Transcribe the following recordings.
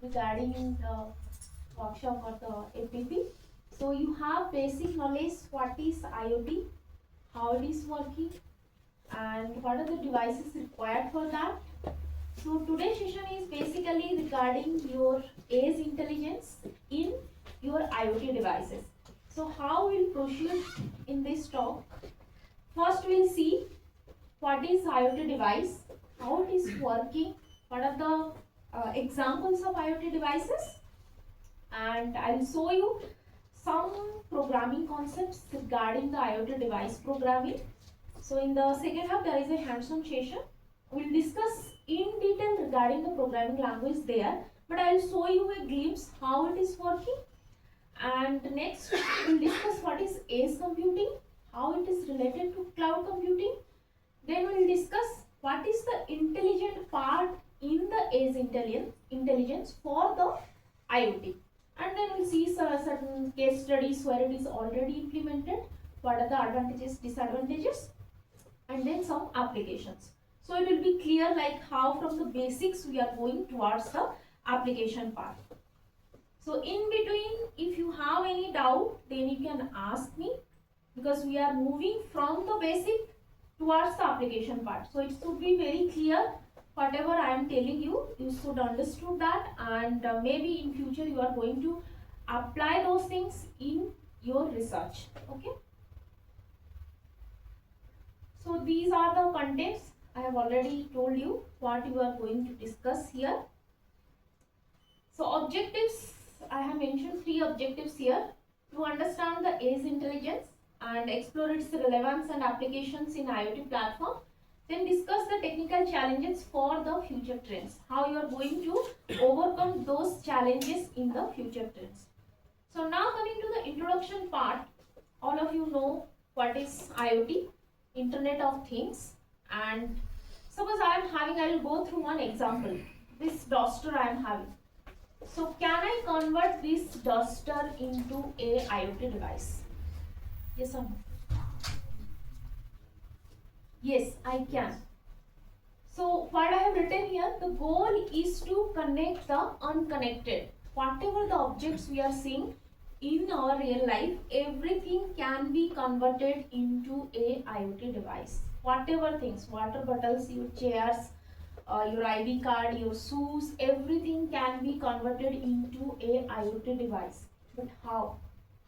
regarding the workshop or the APP. So you have basic knowledge what is IoT, how it is working, and what are the devices required for that. So today's session is basically regarding your edge intelligence in your IoT devices. So how we'll proceed in this talk? First we'll see what is IoT device, how it is working, what are the examples of IoT devices, and I'll show you some programming concepts regarding the IoT device programming. So in the second half there is a hands-on session. We'll discuss in detail regarding the programming language there, but I'll show you a glimpse how it is working. And next we'll discuss what is edge computing, how it is related to cloud computing. Then we'll discuss what is the intelligent part in the edge intelligence for the IoT. And then we'll see certain case studies where it is already implemented, what are the advantages, disadvantages, and then some applications. So it will be clear like how from the basics we are going towards the application part. So in between, if you have any doubt, then you can ask me, because we are moving from the basic towards the application part. So it should be very clear. Whatever I am telling you, you should understood that, and maybe in future you are going to apply those things in your research. Okay. So these are the contents. I have already told you what you are going to discuss here. So objectives, I have mentioned 3 objectives here. To understand the edge intelligence and explore its relevance and applications in IoT platform. Then discuss the technical challenges for the future trends. How you are going to overcome those challenges in the future trends. So now coming to the introduction part, all of you know what is IoT, Internet of Things, and suppose I will go through one example. This duster I am having. So can I convert this duster into a IoT device? Yes or no? Yes, I can. So what I have written here, the goal is to connect the unconnected. Whatever the objects we are seeing in our real life, everything can be converted into a IoT device. Whatever things, water bottles, your chairs, your ID card, your shoes, everything can be converted into a IoT device. But how?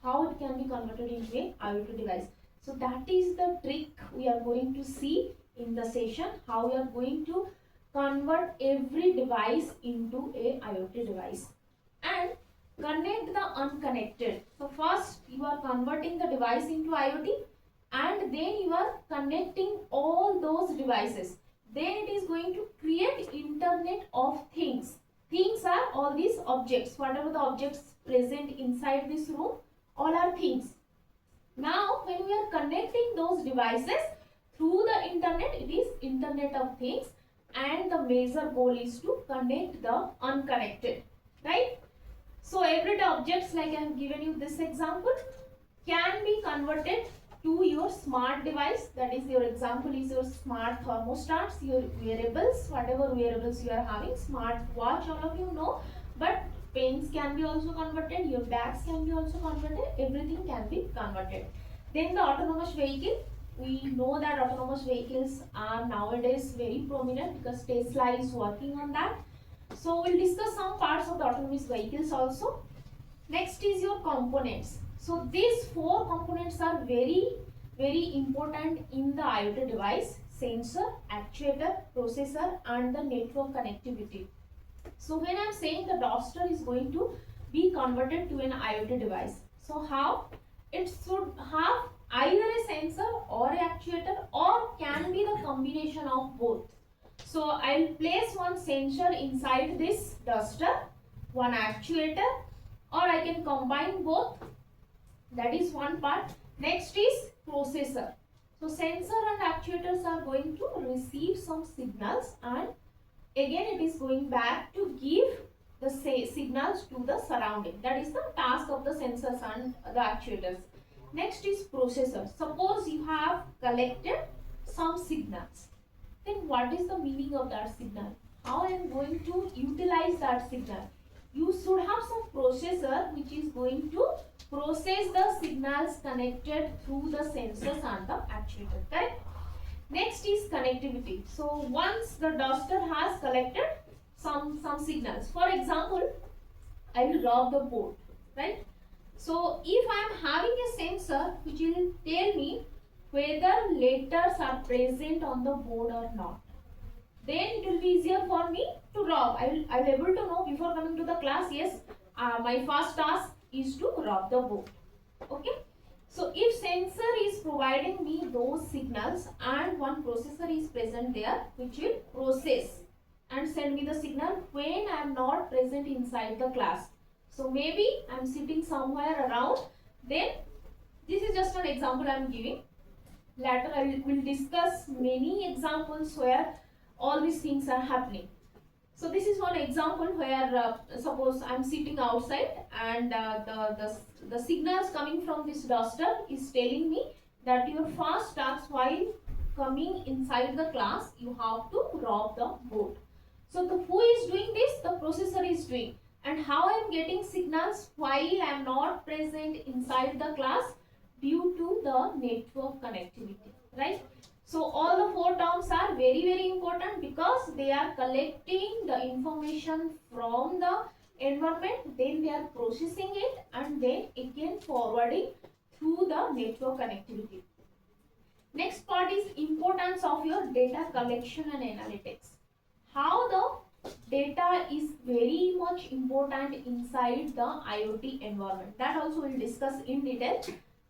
How it can be converted into a IoT device? So that is the trick we are going to see in the session, how we are going to convert every device into a IoT device and connect the unconnected. So first you are converting the device into IoT, and then you are connecting all those devices. Then it is going to create Internet of Things. Things are all these objects, whatever the objects present inside this room, all are things. Now when we are connecting those devices through the internet, it is Internet of Things, and the major goal is to connect the unconnected, right? So everyday objects, like I have given you this example, can be converted to your smart device. That is, your example is your smart thermostats, your wearables, whatever wearables you are having, smart watch, all of you know, but pens can be also converted, your bags can be also converted, everything can be converted. Then the autonomous vehicle, we know that autonomous vehicles are nowadays very prominent because Tesla is working on that. So we'll discuss some parts of the autonomous vehicles also. Next is your components. So these 4 components are very, very important in the IoT device: sensor, actuator, processor, and the network connectivity. So when I am saying the duster is going to be converted to an IoT device, so how? It should have either a sensor or an actuator, or can be the combination of both. So I'll place one sensor inside this duster, one actuator, or I can combine both. That is one part. Next is processor. So sensor and actuators are going to receive some signals, and again it is going back to give the signals to the surrounding. That is the task of the sensors and the actuators. Next is processor. Suppose you have collected some signals. Then what is the meaning of that signal? how I am going to utilize that signal. You should have some processor which is going to process the signals connected through the sensors and the actuator, correct? Next is connectivity. So once the duster has collected some signals, for example, I will rub the board, right? So if I am having a sensor which will tell me whether letters are present on the board or not, then it will be easier for me to rub. I will be able to know before coming to the class, yes, my first task is to rub the board. Okay. So if sensor is providing me those signals and one processor is present there which will process and send me the signal when I am not present inside the class. So maybe I am sitting somewhere around, then this is just an example I am giving. Later I will discuss many examples where all these things are happening. So this is one example where suppose I am sitting outside and the signals coming from this duster is telling me that your first task while coming inside the class, you have to rub the board. So who is doing this? The processor is doing. And how I am getting signals while I am not present inside the class? Due to the network connectivity, right? So all the four terms are very important because they are collecting the information from the environment, then they are processing it and then again forwarding through the network connectivity. Next part is importance of your data collection and analytics. How the data is very much important inside the IoT environment. That also we'll discuss in detail.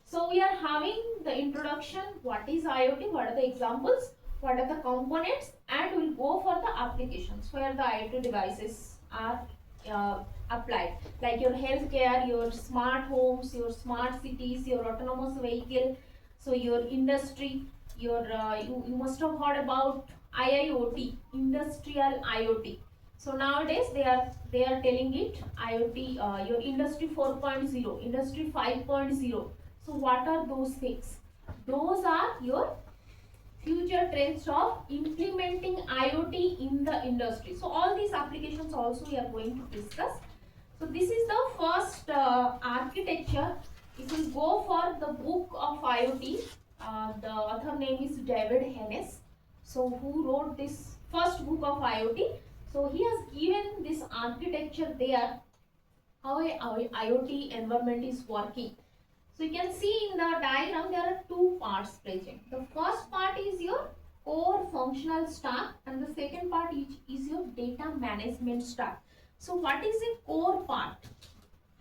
So we are having the introduction, what is IoT, what are the examples, what are the components, and we'll go for the applications where the IoT devices are applied, like your healthcare, your smart homes, your smart cities, your autonomous vehicle, so your industry, your you must have heard about IIoT, industrial IoT. So nowadays they are telling it IoT, your industry 4.0, industry 5.0. So what are those things? Those are your future trends of implementing IoT in the industry. So all these applications also we are going to discuss. So this is the first architecture. If you go for the book of IoT, the author name is David Hennes. So who wrote this first book of IoT? So he has given this architecture there, how a IoT environment is working. So you can see in the diagram there are two parts present. The first part is your core functional stack and the second part is your data management stack. So what is the core part?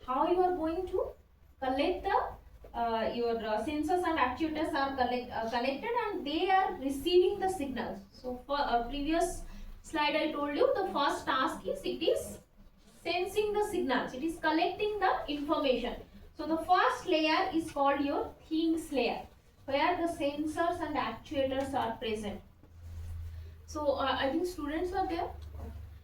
How you are going to collect the your sensors and actuators are connected and they are receiving the signals. So for previous slide I told you the first task is it is sensing the signals. It is collecting the information. So the first layer is called your things layer, where the sensors and actuators are present. So I think students are there.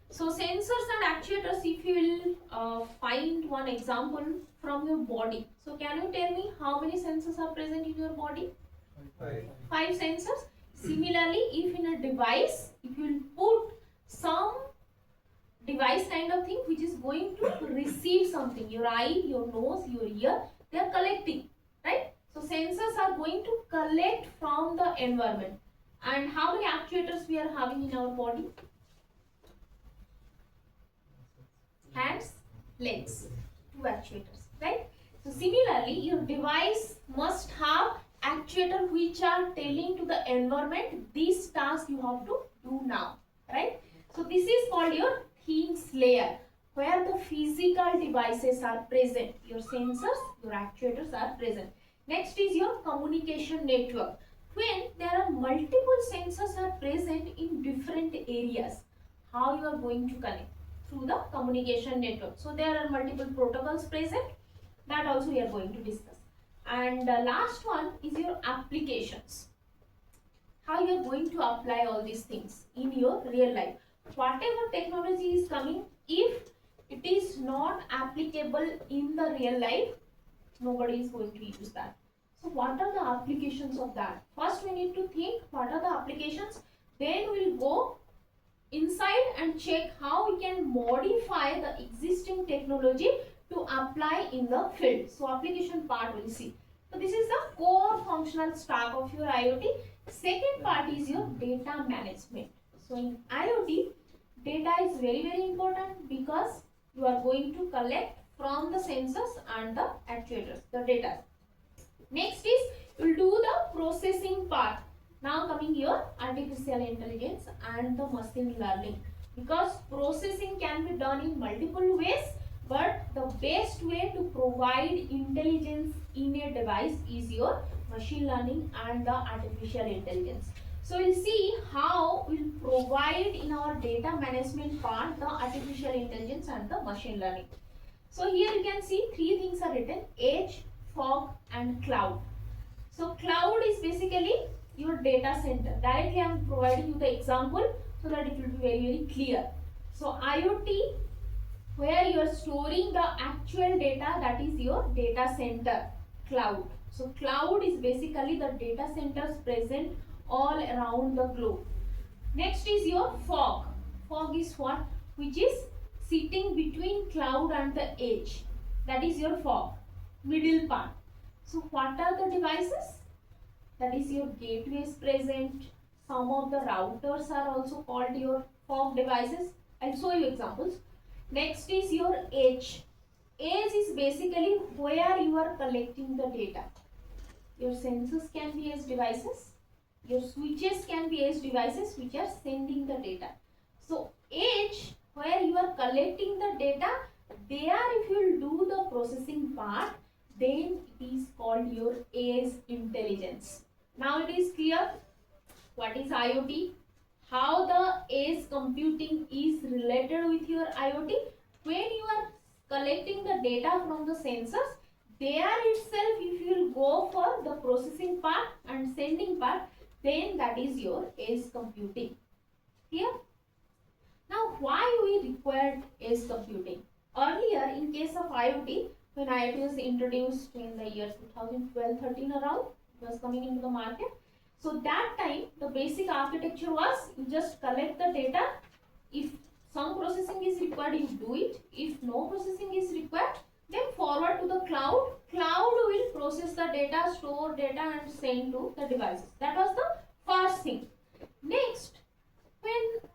So sensors and actuators, if you will find one example from your body. So can you tell me how many sensors are present in your body? Five sensors. Similarly, if in a device, if you will put some device kind of thing which is going to receive something, your eye, your nose, your ear, they are collecting, right? So sensors are going to collect from the environment. And how many actuators we are having in our body? Hands, legs, two actuators, right? So similarly, your device must have actuator which are telling to the environment this task you have to do now, right? So this is called your things layer, where the physical devices are present. Your sensors, your actuators are present. Next is your communication network. When there are multiple sensors are present in different areas, how you are going to connect? Through the communication network. So there are multiple protocols present, that also we are going to discuss. And the last one is your applications. How you are going to apply all these things in your real life. Whatever technology is coming, if it is not applicable in the real life, nobody is going to use that. So what are the applications of that? First we need to think what are the applications, then we'll go inside and check how we can modify the existing technology to apply in the field. So application part we'll see. So this is the core functional stack of your IoT. Second part is your data management. So in IoT, data is very important because you are going to collect from the sensors and the actuators, the data. Next is you will do the processing part. Now coming here, artificial intelligence and the machine learning. Because processing can be done in multiple ways, but the best way to provide intelligence in a device is your machine learning and the artificial intelligence. So we'll see how we'll provide in our data management part the artificial intelligence and the machine learning. So here you can see three things are written: edge, fog and cloud. So cloud is basically your data center. Directly I am providing you the example so that it will be very clear. So IoT, where you are storing the actual data, that is your data center, cloud. So cloud is basically the data centers present all around the globe. Next is your fog. Fog is what? Which is sitting between cloud and the edge. That is your fog, middle part. So what are the devices? That is your gateways present. Some of the routers are also called your fog devices. I'll show you examples. Next is your edge. Edge is basically where you are collecting the data. Your sensors can be edge devices. Your switches can be edge devices which are sending the data. So edge, where you are collecting the data, there if you will do the processing part, then it is called your edge intelligence. Now it is clear what is IoT, how the edge computing is related with your IoT. When you are collecting the data from the sensors, there itself if you will go for the processing part and sending part, then that is your edge computing. Here. Now why we required edge computing? Earlier in case of IoT, when IoT was introduced in the year 2012-13 around, it was coming into the market. So that time the basic architecture was you just collect the data. If some processing is required, you do it. If no processing is required, then forward to the cloud. Cloud will process the data, store data and send to the devices. That was the first thing. Next, when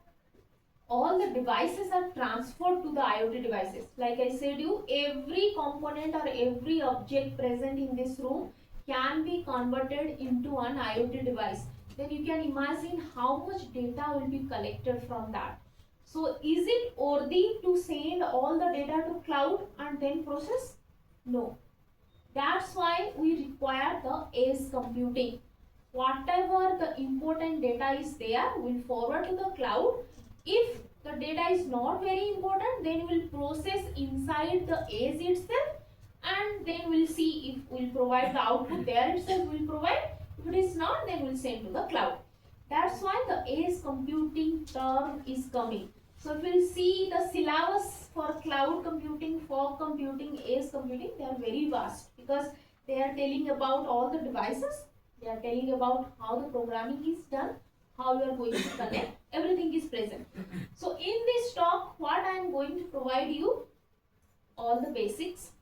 all the devices are transferred to the IoT devices, like I said you, every component or every object present in this room can be converted into an IoT device. Then you can imagine how much data will be collected from that. So is it worthy to send all the data to cloud and then process? No. That's why we require the edge computing. Whatever the important data is there, we'll forward to the cloud. If the data is not very important, then we'll process inside the edge itself, and then we'll see if we'll provide the output there itself, we'll provide. If it is not, then we'll send to the cloud. That's why the edge computing term is coming. So if we'll see the syllabus for cloud computing, fog computing, edge computing, they are very vast because they are telling about all the devices, they are telling about how the programming is done, how you are going to connect, everything is present. So in this talk, what I am going to provide you, all the basics,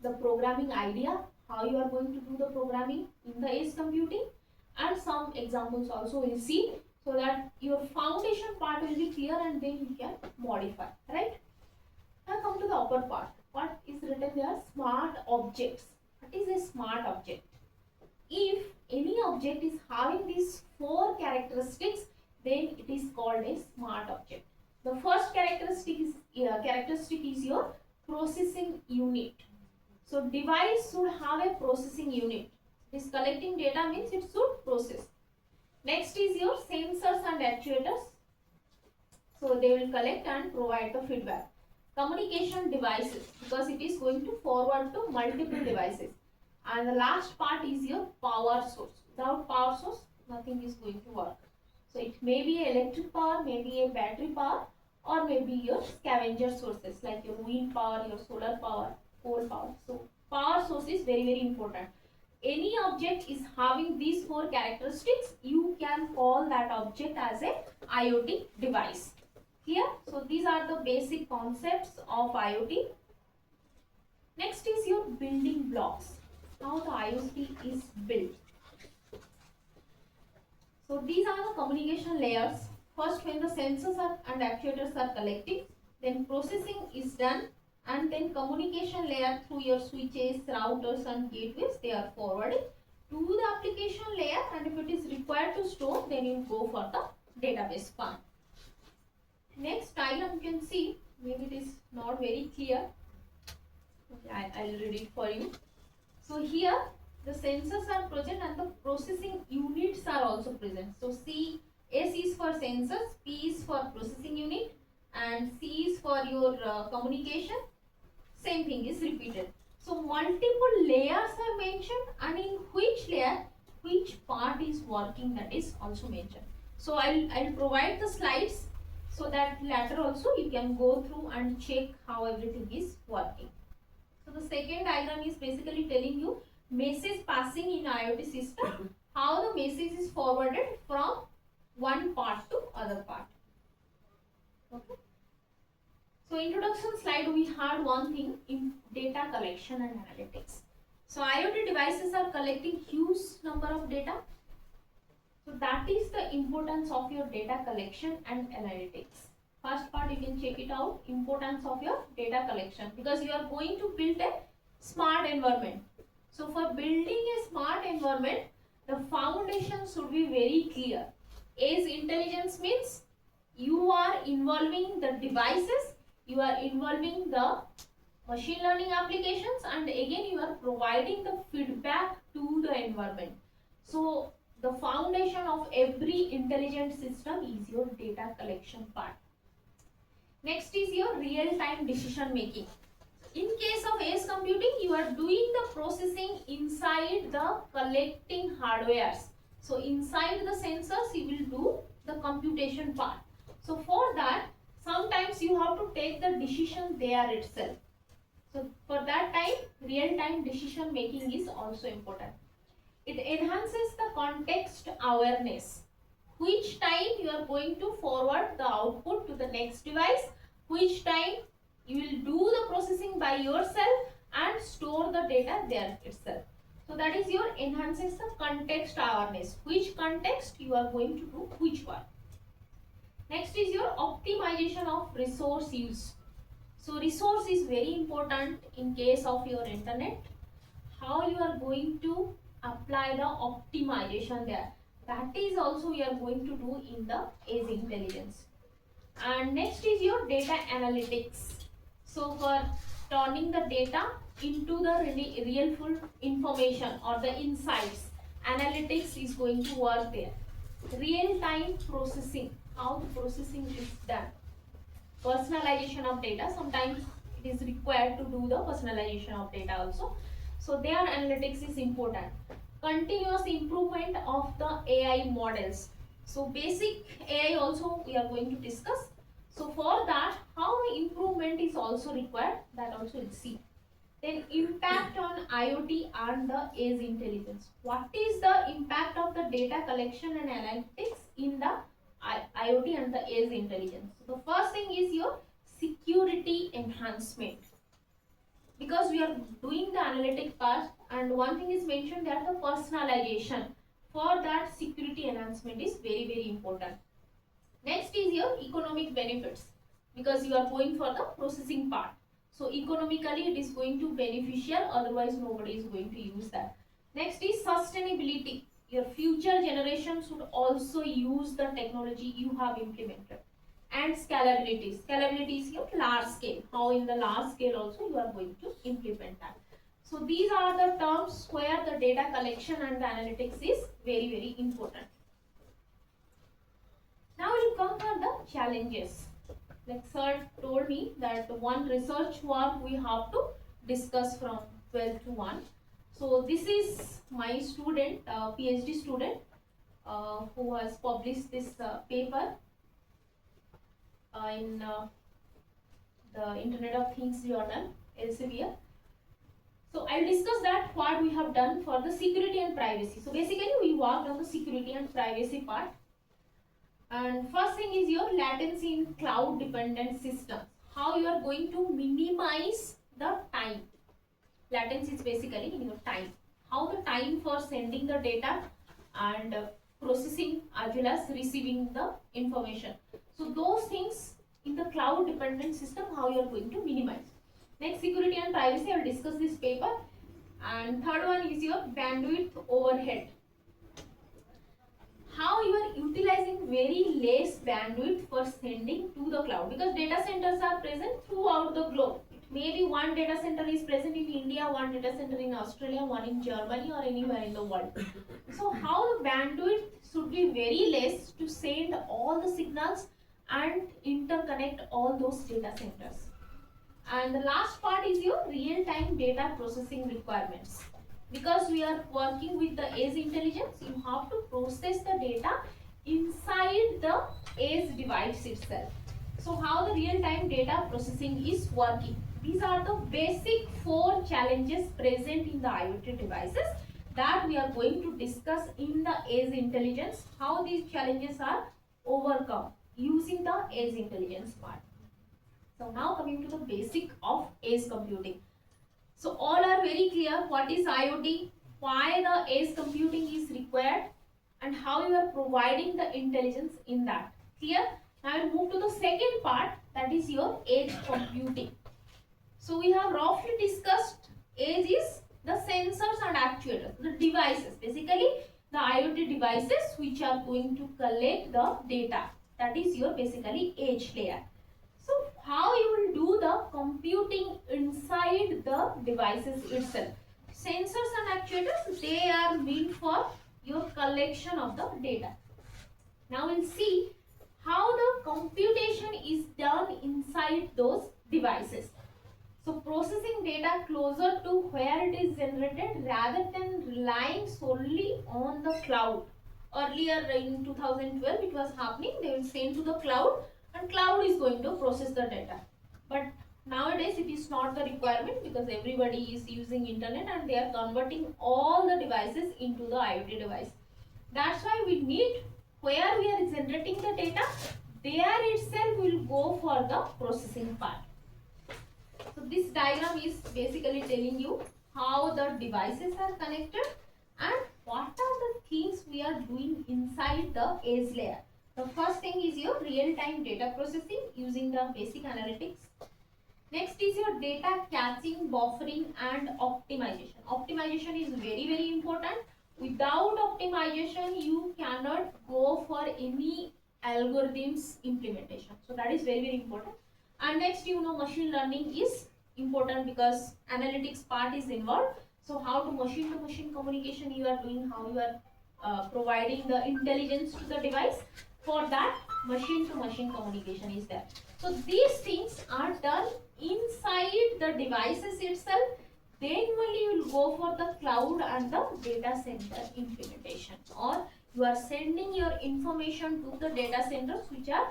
the programming idea, how you are going to do the programming in the edge computing, and some examples also we'll see, so that your foundation part will be clear and then you can modify, right? Now come to the upper part. What is written there? Smart objects. What is a smart object? If any object is having these four characteristics, then it is called a smart object. The first characteristic is your processing unit. So device should have a processing unit. This collecting data means it should process. Next is your sensors and actuators. So they will collect and provide the feedback. Communication devices, because it is going to forward to multiple devices. And the last part is your power source. Without power source, nothing is going to work. So it may be electric power, maybe a battery power, or maybe your scavenger sources like your wind power, your solar power, coal power. So power source is very important. Any object is having these four characteristics, you can call that object as a IoT device. Clear? So these are the basic concepts of IoT. Next is your building blocks, how the IoT is built. So these are the communication layers. First, when the sensors and actuators are collecting, then processing is done, and then communication layer through your switches, routers and gateways, they are forwarded to the application layer, and if it is required to store, then you go for the database part. Next diagram you can see, maybe it is not very clear. Okay, I will read it for you. So here the sensors are present and the processing units are also present. So S is for sensors, P is for processing unit, and C is for your communication. Same thing is repeated. So multiple layers are mentioned, and in which layer which part is working, that is also mentioned. So I'll provide the slides so that later also you can go through and check how everything is working. So the second diagram is basically telling you message passing in IoT system, how the message is forwarded from one part to other part. Okay. So introduction slide, we had one thing in data collection and analytics. So IoT devices are collecting huge number of data. So that is the importance of your data collection and analytics. First part you can check it out, importance of your data collection, because you are going to build a smart environment. So for building a smart environment, the foundation should be very clear. Edge intelligence means you are involving the devices, you are involving the machine learning applications, and again you are providing the feedback to the environment. So the foundation of every intelligent system is your data collection part. Next is your real-time decision making. In case of edge computing, you are doing the processing inside the collecting hardwares. So inside the sensors, you will do the computation part. So for that, sometimes you have to take the decision there itself. So for that time, real-time decision making is also important. It enhances the context awareness. Which time you are going to forward the output to the next device, which time you will do the processing by yourself and store the data there itself. So that is your enhances the context awareness. Which context you are going to do which one. Next is your optimization of resource use. So resource is very important in case of your internet. How you are going to apply the optimization there, that is also we are going to do in the edge intelligence. And next is your data analytics. So for turning the data into the real full information or the insights, analytics is going to work there. Real time processing, how the processing is done. Personalization of data, sometimes it is required to do the personalization of data also. So their analytics is important. Continuous improvement of the AI models. So basic AI also we are going to discuss. So for that, how improvement is also required, that also we'll see. Then impact on IoT and the edge intelligence. What is the impact of the data collection and analytics in the IoT and the edge intelligence? So the first thing is your security enhancement. Because we are doing the analytic part, and one thing is mentioned that the personalization. For that, security enhancement is very important. Next is your economic benefits, because you are going for the processing part. So economically it is going to beneficial, otherwise nobody is going to use that. Next is sustainability. Your future generation should also use the technology you have implemented. And scalability. Scalability is your large scale. How in the large scale also you are going to implement that. So these are the terms where the data collection and the analytics is very important. Now we will come for the challenges. Like sir told me that one research work we have to discuss from 12 to 1. So this is my student, PhD student, who has published this paper in the Internet of Things journal, Elsevier. So I'll discuss that what we have done for the security and privacy. So basically we worked on the security and privacy part. And first thing is your latency in cloud dependent systems. How you are going to minimize the time. Latency is basically in your time. How the time for sending the data and processing as well as receiving the information. So those things in the cloud dependent system, how you are going to minimize. Next, security and privacy, I will discuss this paper. And third one is your bandwidth overhead. How you are utilizing very less bandwidth for sending to the cloud, because data centers are present throughout the globe. Maybe one data center is present in India, one data center in Australia, one in Germany, or anywhere in the world. So how the bandwidth should be very less to send all the signals and interconnect all those data centers. And the last part is your real-time data processing requirements. Because we are working with the edge intelligence, you have to process the data inside the edge device itself. So how the real-time data processing is working. These are the basic 4 challenges present in the IoT devices that we are going to discuss in the edge intelligence. How these challenges are overcome using the edge intelligence part. So now coming to the basic of edge computing. So all are very clear what is IoT, why the edge computing is required, and how you are providing the intelligence in that. Clear? Now I will move to the second part, that is your edge computing. So we have roughly discussed edge is the sensors and actuators, the devices, basically the IoT devices which are going to collect the data. That is your basically edge layer. So how you will do the computing inside the devices itself. Sensors and actuators, they are meant for your collection of the data. Now we'll see how the computation is done inside those devices. So processing data closer to where it is generated rather than relying solely on the cloud. Earlier in 2012 it was happening, they will send to the cloud and cloud is going to process the data. But nowadays it is not the requirement, because everybody is using internet and they are converting all the devices into the IoT device. That's why we need, where we are generating the data, there itself will go for the processing part. So this diagram is basically telling you how the devices are connected and what are the things we are doing inside the edge layer. The first thing is your real-time data processing using the basic analytics. Next is your data catching, buffering and optimization. Optimization is very important. Without optimization, you cannot go for any algorithms implementation. So that is very important. And next, machine learning is important because analytics part is involved. So how to machine communication you are doing, how you are providing the intelligence to the device. For that, machine to machine communication is there. So these things are done inside the devices itself. Then only you will go for the cloud and the data center implementation, or you are sending your information to the data centers which are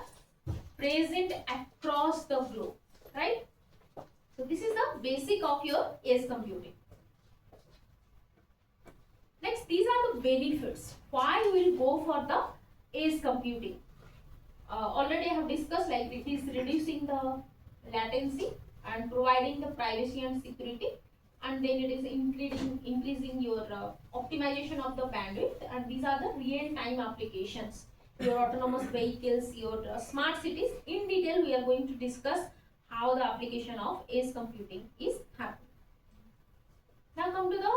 present across the globe, right? So this is the basic of your edge computing. Next, these are the benefits. Why we will go for the edge computing? Already I have discussed, like it is reducing the latency and providing the privacy and security, and then it is increasing your optimization of the bandwidth, and these are the real-time applications. Your autonomous vehicles, your smart cities. In detail, we are going to discuss how the application of edge computing is happening. Now come to the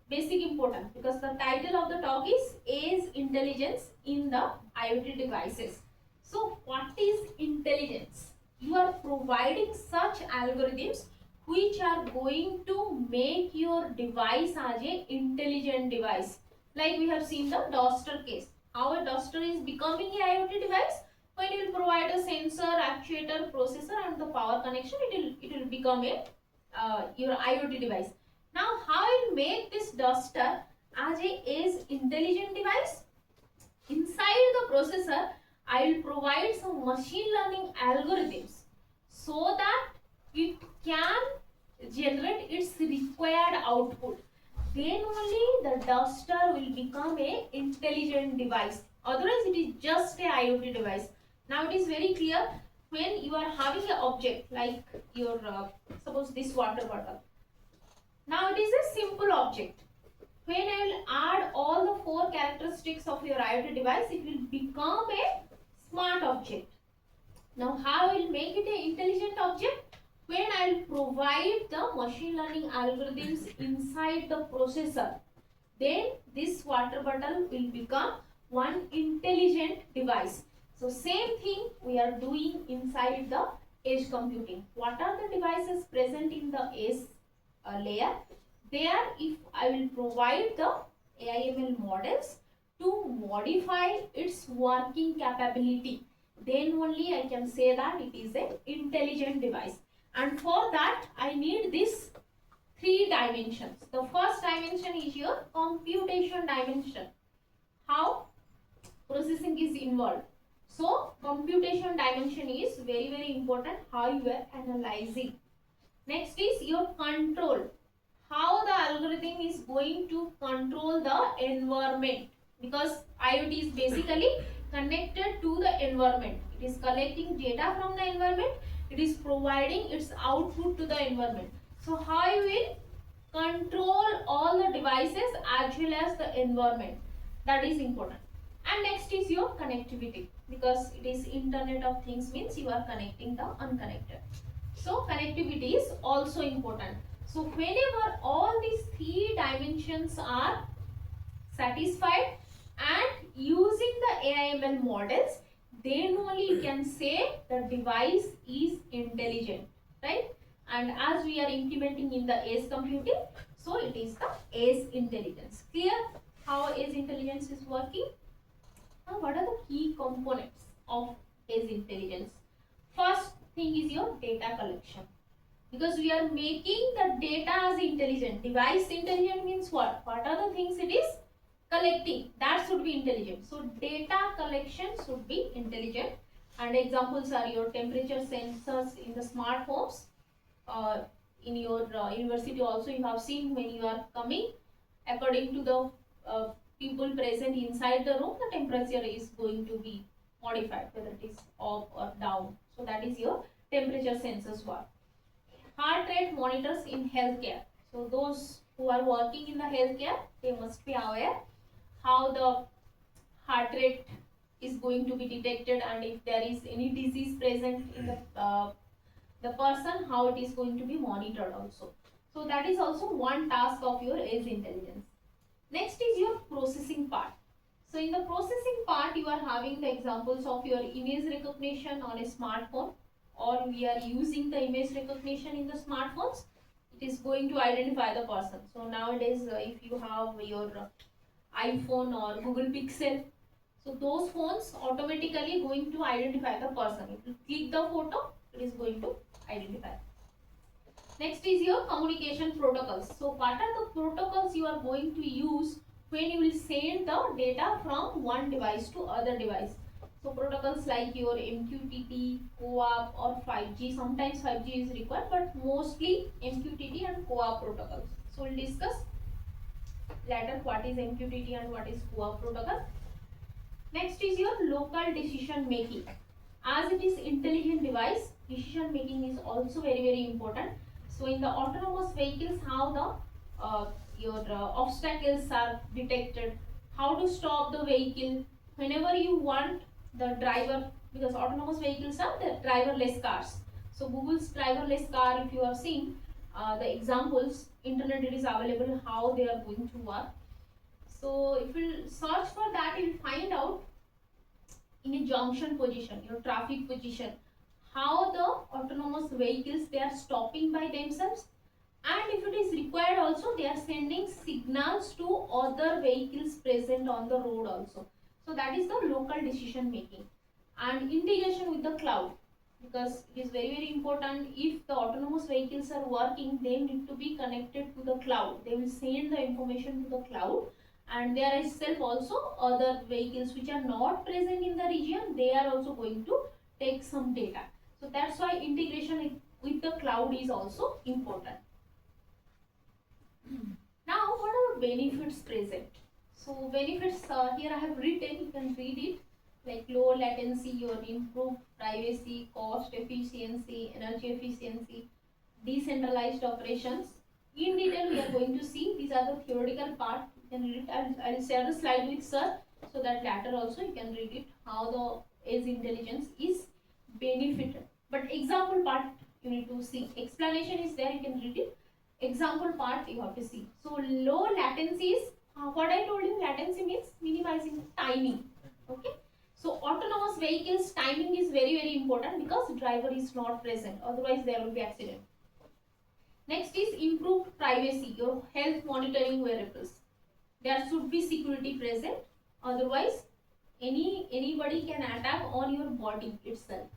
basic important, because the title of the talk is edge intelligence in the IoT devices. So what is intelligence? You are providing such algorithms which are going to make your device as a intelligent device. Like we have seen the Duster case. How a Duster is becoming a IoT device? When you will provide a sensor, actuator, processor and the power connection, it will become a your IoT device. Now how I will make this Duster as a edge intelligent device? Inside the processor, I will provide some machine learning algorithms so that it can generate its required output. Then only the Duster will become a intelligent device, Otherwise it is just a IoT device. Now it is very clear, when you are having an object like your suppose this water bottle. Now it is a simple object. When I will add all the 4 characteristics of your IoT device, it will become a smart object. Now how I will make it an intelligent object? When I will provide the machine learning algorithms inside the processor, then this water bottle will become one intelligent device. So same thing we are doing inside the edge computing. What are the devices present in the edge layer? There, if I will provide the AIML models to modify its working capability, then only I can say that it is an intelligent device. And for that I need this 3 dimensions. The first dimension is your computation dimension. How processing is involved. So computation dimension is very, very important, how you are analyzing. Next is your control. How the algorithm is going to control the environment, because IoT is basically connected to the environment. It is collecting data from the environment. It is providing its output to the environment. So how you will control all the devices as well as the environment, that is important. And next is your connectivity, because it is Internet of Things, means you are connecting the unconnected. So connectivity is also important. So whenever all these 3 dimensions are satisfied and using the AIML models, then only you can say the device is intelligent, right? And as we are implementing in the edge computing, so it is the edge intelligence. Clear how edge intelligence is working? Now what are the key components of edge intelligence? First thing is your data collection, because we are making the data as intelligent. Device intelligent means what? What are the things it is collecting? That should be intelligent. So data collection should be intelligent. And examples are your temperature sensors in the smart homes. In your university also you have seen, when you are coming, according to the people present inside the room, the temperature is going to be modified, whether it is up or down. So that is your temperature sensors work. Heart rate monitors in healthcare. So those who are working in the healthcare, they must be aware how the heart rate is going to be detected, and if there is any disease present in the person, how it is going to be monitored also. So that is also one task of your edge intelligence. Next is your processing part. So in the processing part, you are having the examples of your image recognition on a smartphone, or we are using the image recognition in the smartphones. It is going to identify the person. So nowadays, if you have your iPhone or Google Pixel, so those phones automatically going to identify the person. If you click the photo, it is going to identify. Next is your communication protocols. So what are the protocols you are going to use when you will send the data from one device to other device? So protocols like your MQTT, CoAP or 5G. Sometimes 5G is required, but mostly MQTT and CoAP protocols. So we'll discuss later what is MQTT and what is CoAP protocol. Next is your local decision making. As it is intelligent device, decision making is also very, very important. So in the autonomous vehicles, how the your obstacles are detected, how to stop the vehicle whenever you want the driver, because autonomous vehicles are the driverless cars. So Google's driverless car, if you have seen the examples, internet it is available how they are going to work. So if you search for that, you will find out in a junction position, your traffic position, how the autonomous vehicles, they are stopping by themselves, and if it is required also, they are sending signals to other vehicles present on the road also. So that is the local decision making. And integration with the cloud, because it is very, very important. If the autonomous vehicles are working, they need to be connected to the cloud. They will send the information to the cloud, and there itself also other vehicles which are not present in the region, they are also going to take some data. So that's why integration with the cloud is also important. Now what are the benefits present? So benefits, here I have written, you can read it, like low latency, your improved privacy, cost efficiency, energy efficiency, decentralized operations. In detail we are going to see, these are the theoretical part, you can read it. I'll share the slide with sir, so that later also you can read it, how the edge intelligence is benefited. But example part you need to see, explanation is there, you can read it. Example part you have to see. So low latency is, what I told you, latency means minimizing timing. Okay. So autonomous vehicles timing is very important, because driver is not present, otherwise there will be accident. Next is improved privacy, your health monitoring wearables. There should be security present, otherwise anybody can attack on your body itself.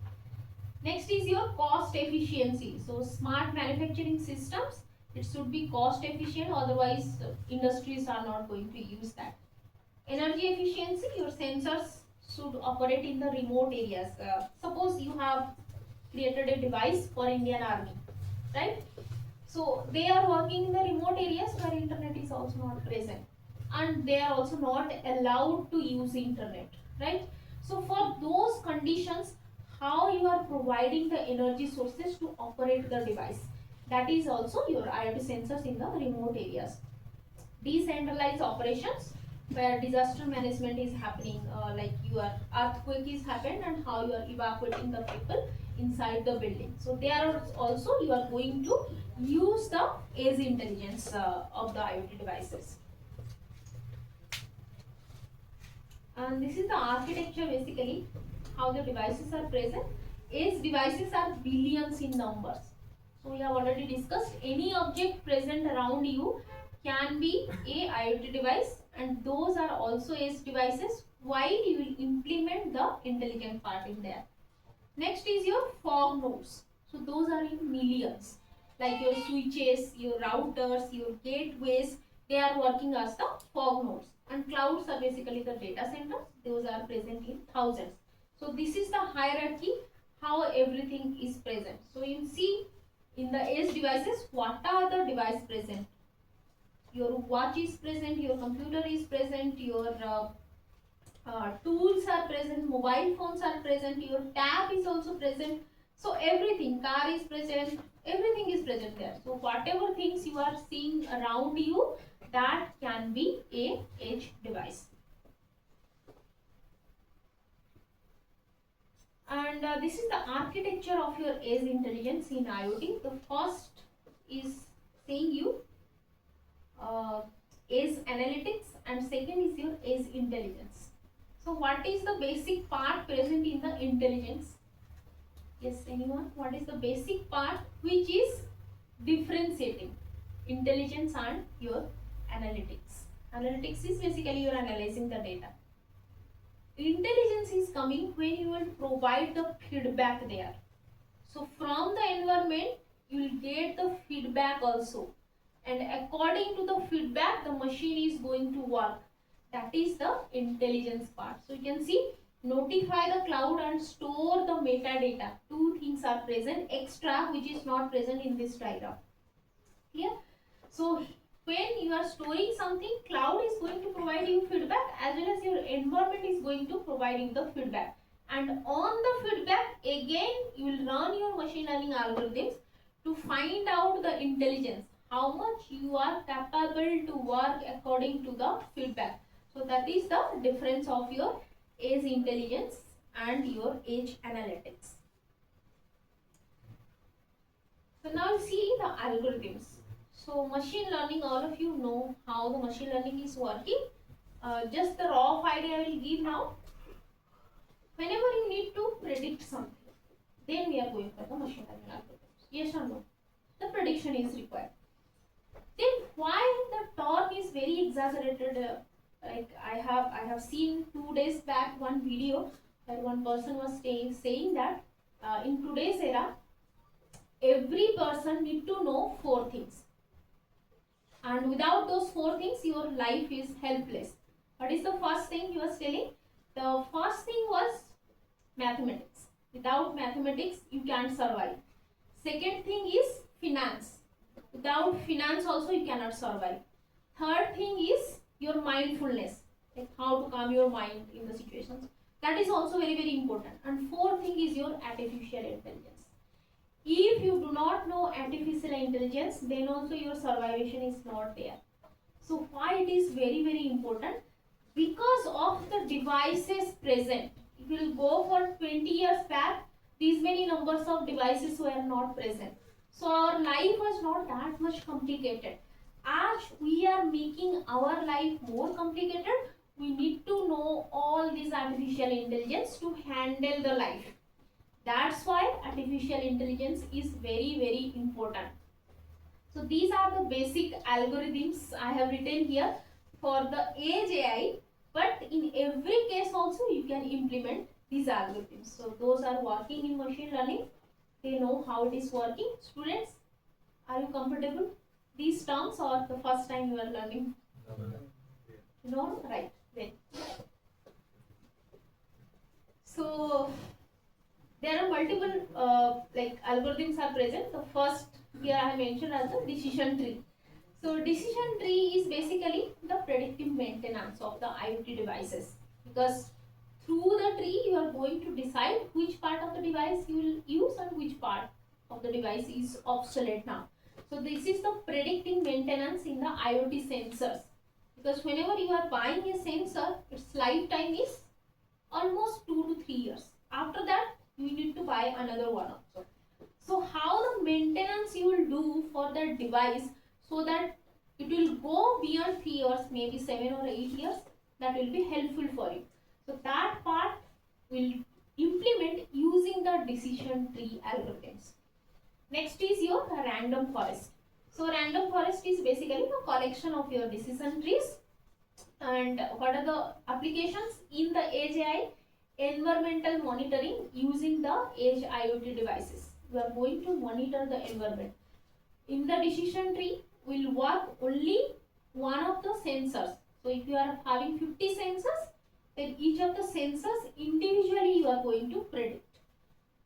Next is your cost efficiency. So smart manufacturing systems, it should be cost efficient, otherwise industries are not going to use that. Energy efficiency, your sensors should operate in the remote areas. Suppose you have created a device for Indian Army, right? So they are working in the remote areas where internet is also not present, and they are also not allowed to use internet, right? So for those conditions, how you are providing the energy sources to operate the device, that is also your IoT sensors in the remote areas. Decentralized operations, where disaster management is happening, like your earthquake is happened and how you are evacuating the people inside the building. So there also you are going to use the edge intelligence of the IoT devices. And this is the architecture, basically how the devices are present. Edge devices are billions in numbers. So we have already discussed, any object present around you can be a IoT device, and those are also edge devices while you will implement the intelligent part in there. Next is your fog nodes. So those are in millions, like your switches, your routers, your gateways, they are working as the fog nodes. And clouds are basically the data centers, those are present in thousands. So this is the hierarchy, how everything is present. So you see in the edge devices, what are the devices present? Your watch is present, your computer is present, your tools are present, mobile phones are present, your tab is also present. So everything, car is present, everything is present there. So whatever things you are seeing around you, that can be a edge device. And this is the architecture of your edge intelligence in IoT. The first is saying you edge analytics, and second is your edge intelligence. So what is the basic part present in the intelligence? Yes, anyone? What is the basic part which is differentiating intelligence and your analytics? Analytics is basically you are analyzing the data. Intelligence is coming when you will provide the feedback there. So from the environment you will get the feedback also, and according to the feedback the machine is going to work. That is the intelligence part. So you can see, notify the cloud and store the metadata. Two things are present extra which is not present in this diagram. Clear? So when you are storing something, cloud is going to provide you feedback, as well as your environment is going to provide you the feedback. And on the feedback, again you will run your machine learning algorithms to find out the intelligence, how much you are capable to work according to the feedback. So that is the difference of your edge intelligence and your edge analytics. So now see the algorithms. So machine learning, all of you know how the machine learning is working. Just the rough idea I will give now. Whenever you need to predict something, then we are going for the machine learning algorithms. Yes or no? The prediction is required. Then why the term is very exaggerated? Like I have seen 2 days back one video where one person was saying that in today's era, every person need to know 4 things, and without those 4 things your life is helpless. What is the first thing he was telling? The first thing was mathematics. Without mathematics you can't survive. Second thing is finance. Without finance also you cannot survive. Third thing is your mindfulness, like how to calm your mind in the situations. That is also very very important. And fourth thing is your artificial intelligence. If you do not know artificial intelligence, then also your survivation is not there. So why it is very very important? Because of the devices present. If you will go for 20 years back, these many numbers of devices were not present. So our life was not that much complicated. As we are making our life more complicated, we need to know all these artificial intelligence to handle the life. That's why artificial intelligence is very very important. So these are the basic algorithms I have written here for the Edge AI, but in every case also you can implement these algorithms. So those are working in machine learning, they know how it is working. Students, are you comfortable? These terms or the first time you are learning? No, right, then. So there are multiple like algorithms are present. The first here I have mentioned as the decision tree. So decision tree is basically the predictive maintenance of the IoT devices, because through the tree you are going to decide which part of the device you will use and which part of the device is obsolete now. So this is the predictive maintenance in the IoT sensors, because whenever you are buying a sensor, its lifetime is almost 2 to 3 years. After that you need to buy another one also. So how the maintenance you will do for that device so that it will go beyond 3 years, maybe 7 or 8 years, that will be helpful for you. So that part will implement using the decision tree algorithms. Next is your random forest. So random forest is basically a collection of your decision trees. And what are the applications in the Edge AI? Environmental monitoring using the Edge IoT devices. We are going to monitor the environment. In the decision tree, will work only one of the sensors. So if you are having 50 sensors, then each of the sensors individually you are going to predict.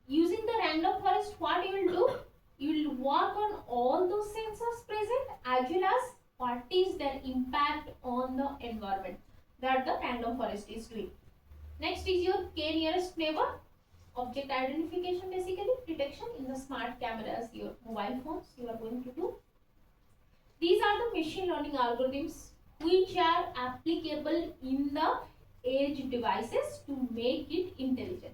Using the random forest, what you will do? You will work on all those sensors present as well as what is their impact on the environment. That the random forest is doing. Next is your K nearest neighbor. Object identification, basically detection in the smart cameras, your mobile phones you are going to do. These are the machine learning algorithms which are applicable in the edge devices to make it intelligent.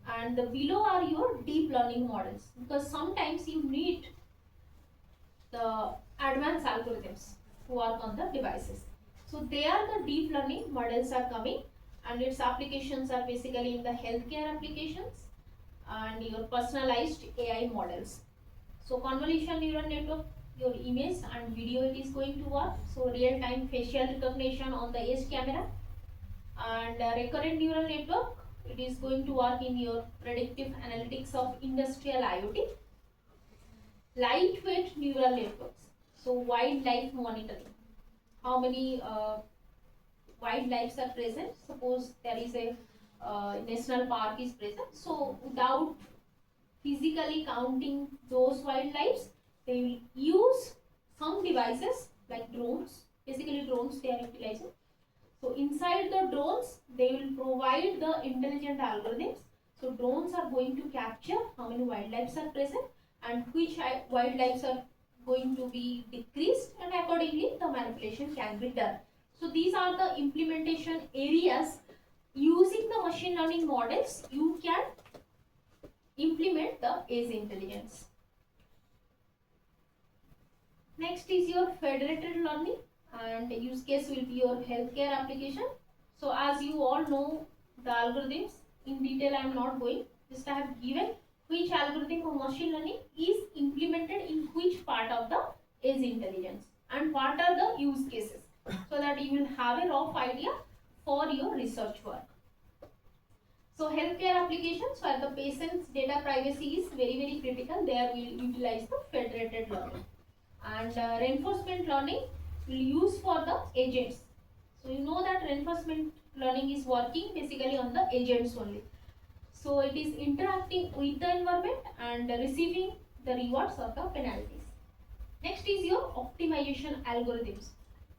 And the below are your deep learning models, because sometimes you need the advanced algorithms to work on the devices. So there the deep learning models are coming, and its applications are basically in the healthcare applications and your personalized AI models. So convolution neural network, your image and video it is going to work. So real time facial recognition on the edge camera, and recurrent neural network, it is going to work in your predictive analytics of industrial IoT. Lightweight neural networks, so wildlife monitoring, how many wildlife are present. Suppose there is a national park is present, so without physically counting those wildlife, they will use some devices like drones. Basically drones they are utilizing. So inside the drones they will provide the intelligent algorithms. So drones are going to capture how many wildlife are present and which wildlife are going to be decreased, and accordingly the manipulation can be done. So these are the implementation areas. Using the machine learning models, you can implement the edge intelligence. Next is your federated learning, and use case will be your healthcare application. So as you all know the algorithms in detail, I am not going, just I have given which algorithm of machine learning is implemented in which part of the edge intelligence and what are the use cases, so that you will have a rough idea for your research work. So healthcare applications where the patient's data privacy is very very critical, there we will utilize the federated learning. And reinforcement learning will use for the agents. So you know that reinforcement learning is working basically on the agents only. So it is interacting with the environment and receiving the rewards or the penalties. Next is your optimization algorithms.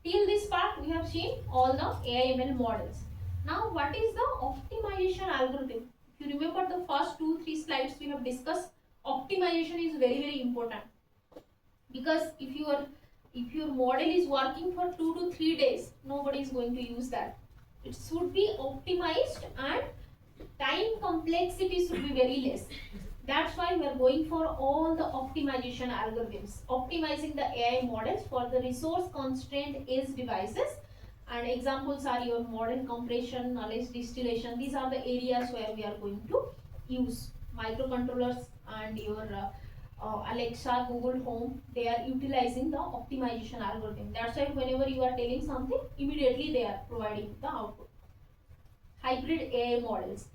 till this part we have seen all the AI/ML models. Now what is the optimization algorithm? If you remember the first 2-3 slides we have discussed, optimization is very important, because if your model is working for 2 to 3 days, nobody is going to use that. It should be optimized and time complexity should be very less. That's why we are going for all the optimization algorithms, optimizing the AI models for the resource constrained edge devices. And examples are your model compression, knowledge distillation. These are the areas where we are going to use microcontrollers and your Alexa, Google Home. They are utilizing the optimization algorithm. That's why whenever you are telling something, immediately they are providing the output. Hybrid AI models.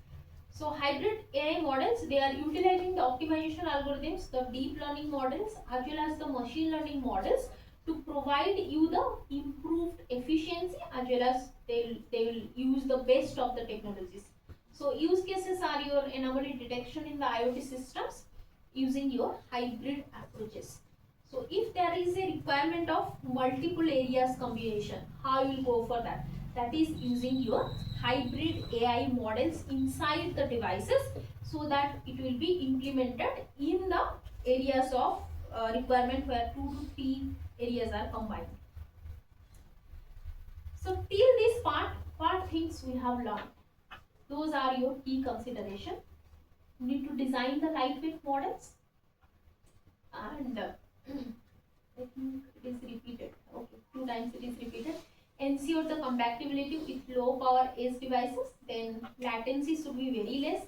So hybrid AI models, they are utilizing the optimization algorithms, the deep learning models as well as the machine learning models to provide you the improved efficiency, as well as they will use the best of the technologies. So use cases are your anomaly detection in the IoT systems using your hybrid approaches. So if there is a requirement of multiple areas combination, how you will go for that? That is using your hybrid AI models inside the devices, so that it will be implemented in the areas of requirement where 2 to 3 areas are combined. So till this part, what things we have learned? Those are your key consideration. You need to design the lightweight models, and I think it is repeated. Okay, 2 times it is repeated. Ensure the compatibility with low power edge devices. Then latency should be very less,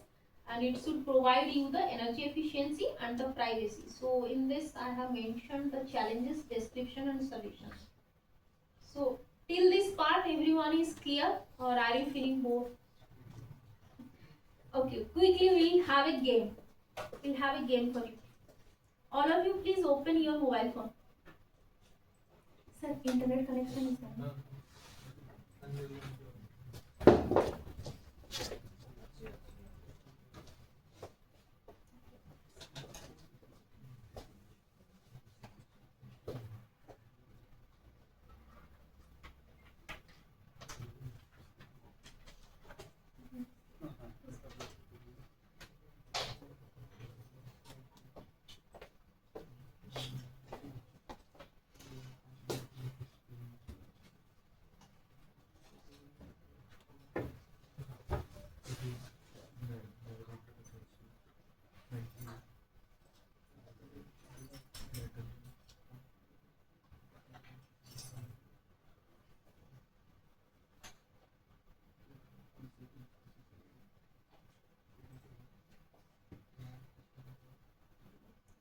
and it should provide you the energy efficiency and the privacy. So in this I have mentioned the challenges, description and solutions. So till this part everyone is clear, or are you feeling bored? Okay, quickly we'll have a game. We'll have a game for you. All of you please open your mobile phone. Sir, internet connection is there.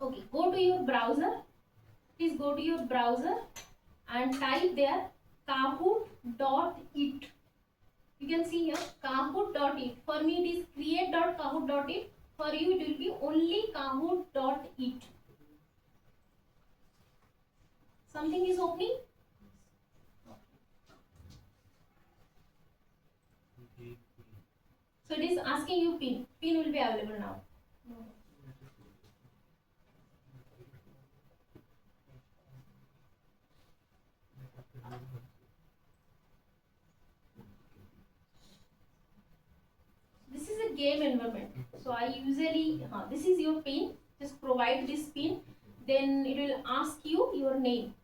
Okay, go to your browser. Please go to your browser and type there kahoot.it. You can see here kahoot.it. For me it is create.kahoot.it. For you it will be only kahoot.it. Something is opening. So it is asking you pin. Pin will be available now. This is a game environment. So I usually, this is your pin. Just provide this pin. Then it will ask you your name.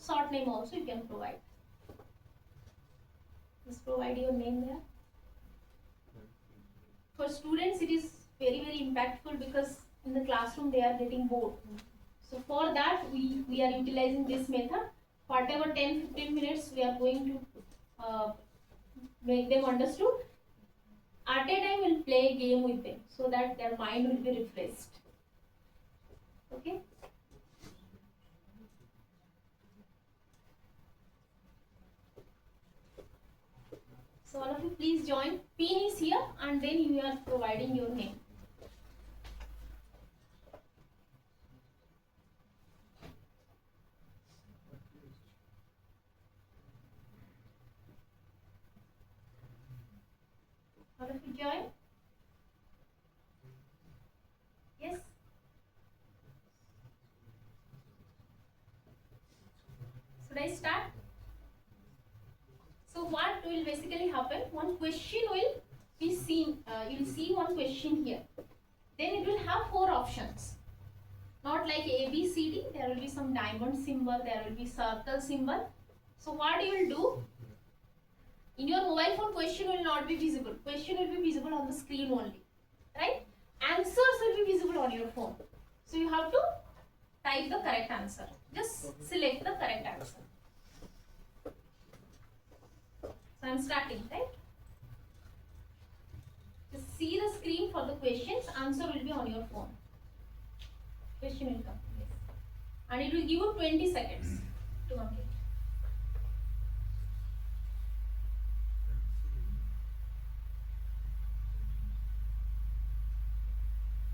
Short name also you can provide. Just provide your name there. For students it is very impactful, because in the classroom they are getting bored. So for that we are utilizing this method. Whatever 10-15 minutes we are going to make them understood. At a time we'll play a game with them, so that their mind will be refreshed. Okay. So all of you please join. Pin is here, and then you are providing your name. All of you join. Yes. Should I start? So what will basically happen? One question will be seen. You'll see one question here. Then it will have 4 options. Not like A, B, C, D. There will be some diamond symbol. There will be circle symbol. So what you will do? In your mobile phone, question will not be visible. Question will be visible on the screen only, right? Answers will be visible on your phone. So you have to type the correct answer. Just select the correct answer. So I'm starting, right? Just see the screen for the questions. Answer will be on your phone. Question will come. Yes. And it will give you 20 seconds to complete.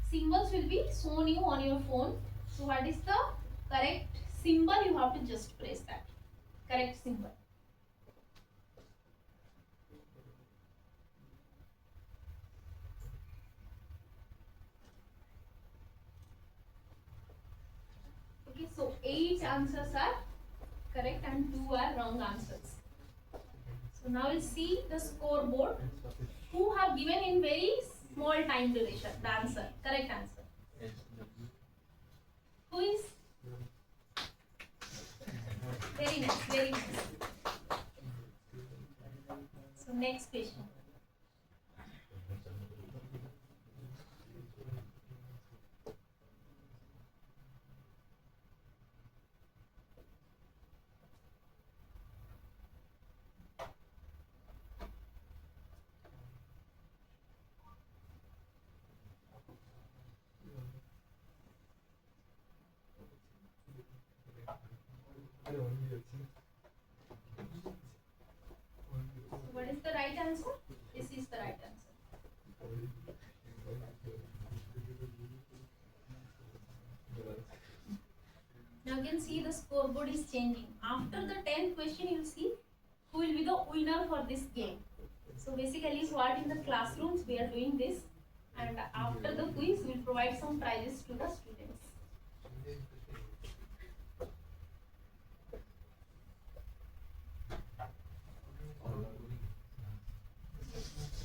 Symbols will be shown you on your phone. So what is the correct symbol? You have to just press that. Correct symbol. Okay, so 8 answers are correct and 2 are wrong answers. So now we'll see the scoreboard. Who have given in very small time duration the answer, correct answer. Who is? Very nice, very nice. So next question. So what is the right answer? This is the right answer. Now you can see the scoreboard is changing. After the 10th question, you will see who will be the winner for this game. So basically, what in the classrooms we are doing this, and after the quiz, we will provide some prizes to the students.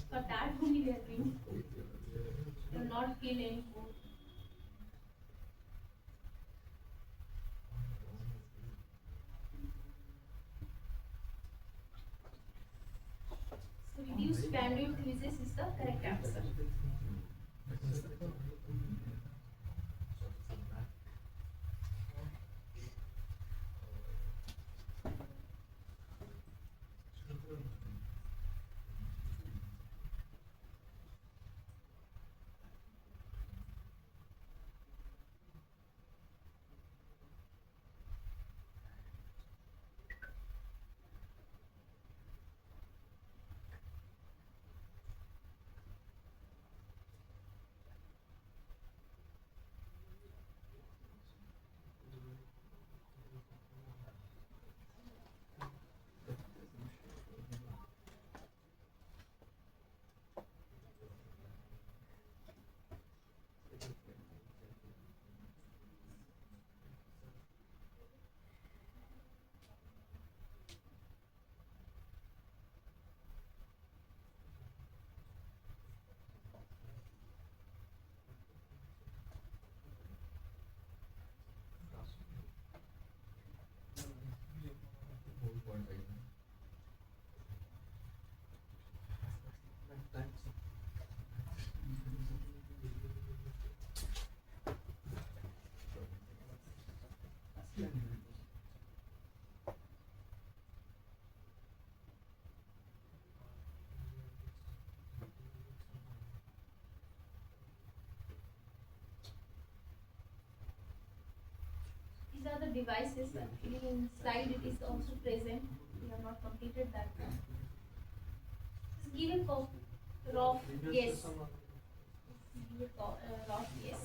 For that only we are doing. You will not feel any bored. So reduced bandwidth quizzes is the correct answer. These are the devices. Actually, in slide it is also present. We have not completed that one. Just give a rough guess. Give a rough guess.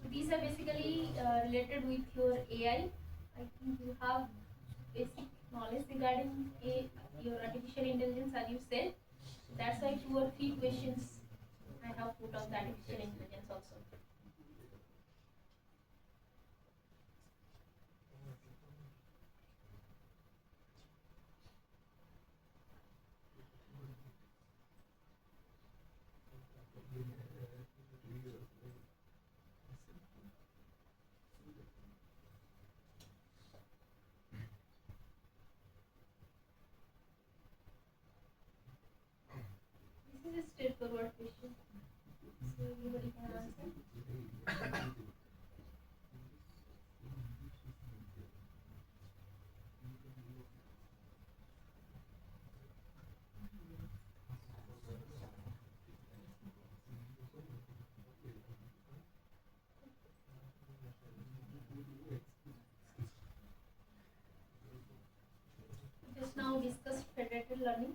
So these are basically related with your AI. I think you have basic knowledge regarding your artificial intelligence, as you said. That's why 2 or 3 questions I have put on the artificial intelligence also. This is a straightforward question, so everybody can answer. Just now discussed federated learning.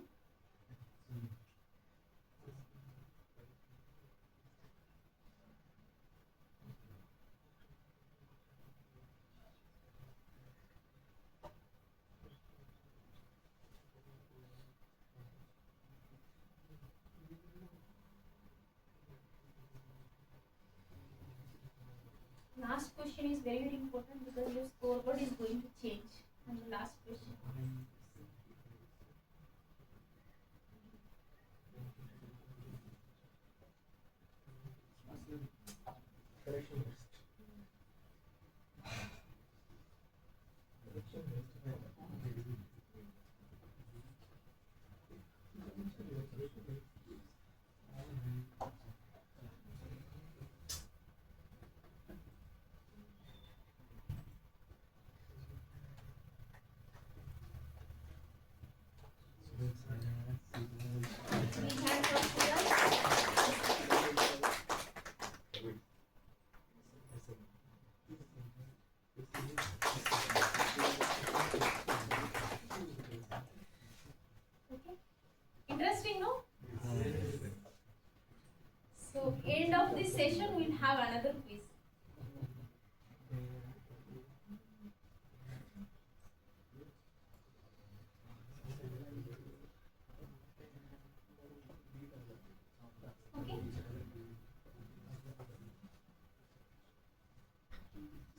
Last question is very, very important because your scoreboard is going to change. And the last question. We have okay. Interesting, no? So end of this session we'll have another quiz. Okay.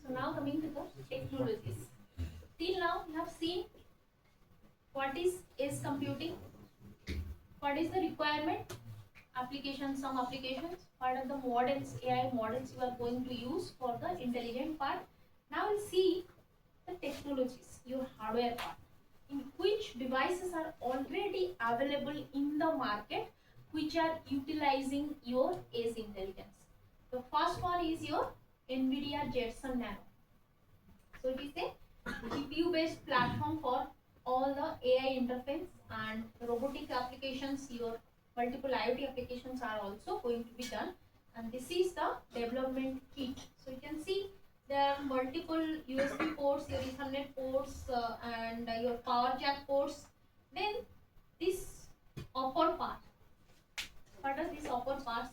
So now coming to the technologies. Till now we have seen what is computing, what is the requirement, applications, some applications, what are the models, AI models you are going to use for the intelligent part. Now we'll see the technologies, your hardware part, in which devices are already available in the market which are utilizing your edge intelligence. The first one is your NVIDIA Jetson Nano. So it is a GPU based platform for all the AI interface and robotic applications. Your multiple IoT applications are also going to be done, and this is the development kit. So you can see there are multiple USB ports, your Ethernet ports, and your power jack ports. Then this upper part, what are these upper parts?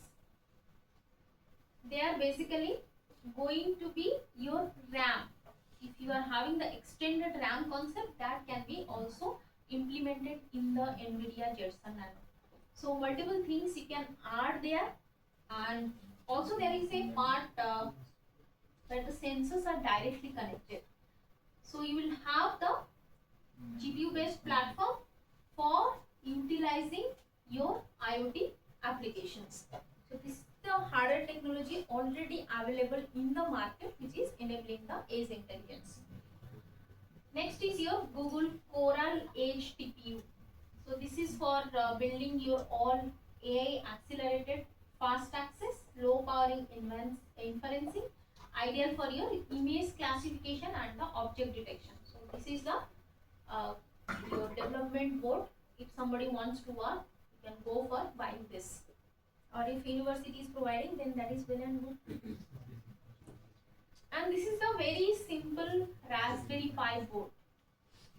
They are basically going to be your RAM. If you are having the extended RAM concept, that can be also implemented in the NVIDIA Jetson Nano. So multiple things you can add there, and also there is a part where the sensors are directly connected. So you will have the GPU based platform for utilizing your IoT applications. So this is the hardware technology already available in the market which is enabling the edge intelligence. Next is your Google Coral Edge TPU. So this is for building your all AI accelerated fast access, low powering inferencing, ideal for your image classification and the object detection. So this is the your development board. If somebody wants to work, you can go for buying this. Or if university is providing, then that is well and good. And this is the very simple Raspberry Pi board.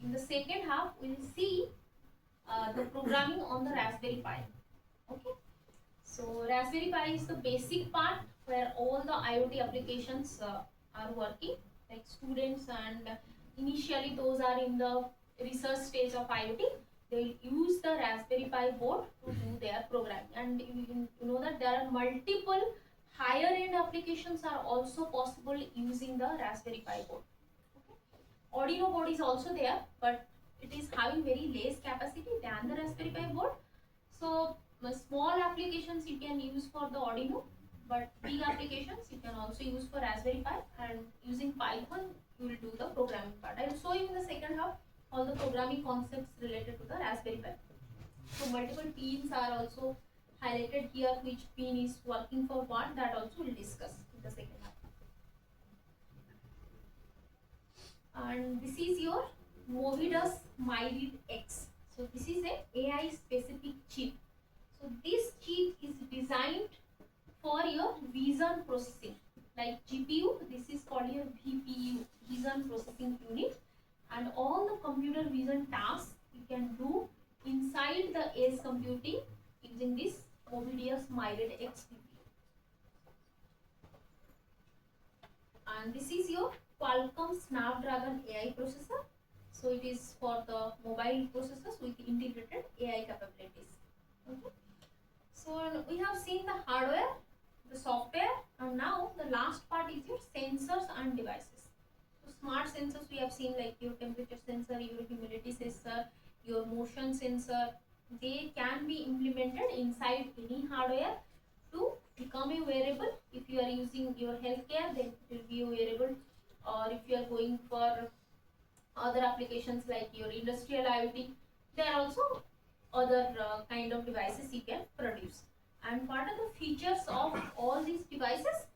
In the second half, we will see the programming on the Raspberry Pi. Okay. So Raspberry Pi is the basic part where all the IoT applications are working, like students, and initially those are in the research stage of IoT. They will use the Raspberry Pi board to do their programming. and you know that there are multiple higher end applications are also possible using the Raspberry Pi board. Okay. Arduino board is also there, but it is having very less capacity than the Raspberry Pi board. So small applications you can use for the Arduino, but big applications you can also use for Raspberry Pi, and using Python you will do the programming part. I will show you in the second half all the programming concepts related to the Raspberry Pi. So multiple pins are also highlighted here, which pin is working for what, that also we'll discuss in the second half. And this is your Movidas MyRead X. So this is a AI specific chip. So this chip is designed for your vision processing. Like GPU, this is called your VPU, vision processing unit, and all the computer vision tasks you can do inside the edge computing using this Movidas MyRead X VPU. And this is your Qualcomm Snapdragon AI processor. So it is for the mobile processors with integrated AI capabilities. Okay. So we have seen the hardware, the software, and now the last part is your sensors and devices. So smart sensors we have seen, like your temperature sensor, your humidity sensor, your motion sensor. They can be implemented inside any hardware to become a wearable. If you are using your healthcare, then it will be a wearable, or if you are going for other applications like your industrial IoT, there are also other kind of devices you can produce. And what are the features of all these devices?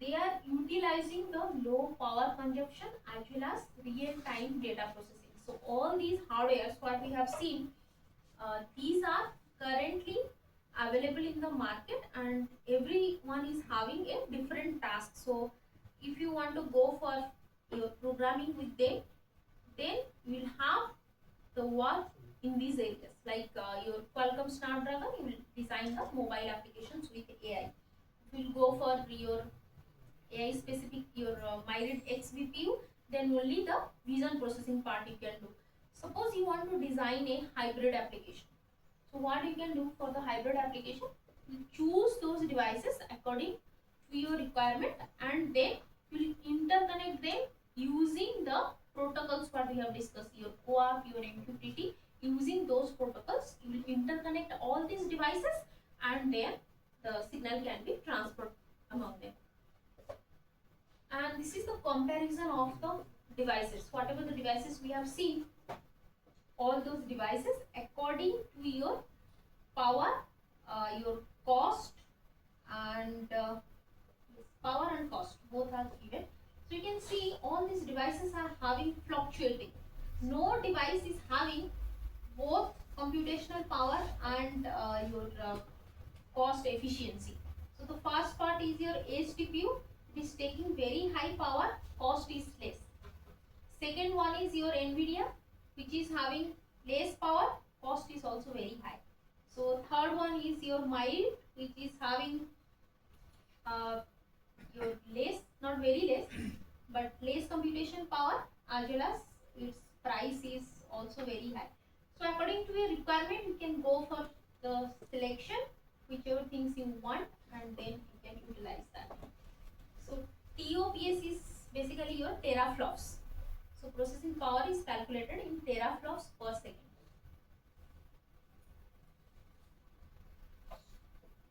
They are utilizing the low power consumption as well as real-time data processing. So all these hardwares what we have seen, these are currently available in the market, and every one is having a different task. So if you want to go for your programming with them, then you will have the work in these areas. Like your Qualcomm Snapdragon, you will design the mobile applications with AI. If you will go for your AI specific, your MyRead X VPU, then only the vision processing part you can do. Suppose you want to design a hybrid application. So what you can do for the hybrid application? You choose those devices according to your requirement, and then you will interconnect them using the protocols what we have discussed, your CoAP, your MQTT. Using those protocols, you will interconnect all these devices, and then the signal can be transferred among them. And this is the comparison of the devices. Whatever the devices we have seen, all those devices according to your power, your cost, and power and cost both are given. So you can see all these devices are having fluctuating. No device is having both computational power and your cost efficiency. So the first part is your HTPU. It is taking very high power, cost is less. Second one is your NVIDIA, which is having less power, cost is also very high. So third one is your MyRead, which is having your less, not very less, but less computation power, as well as its price is also very high. So according to your requirement, you can go for the selection, whichever things you want, and then you can utilize that. So TOPS is basically your teraflops. So processing power is calculated in teraflops per second.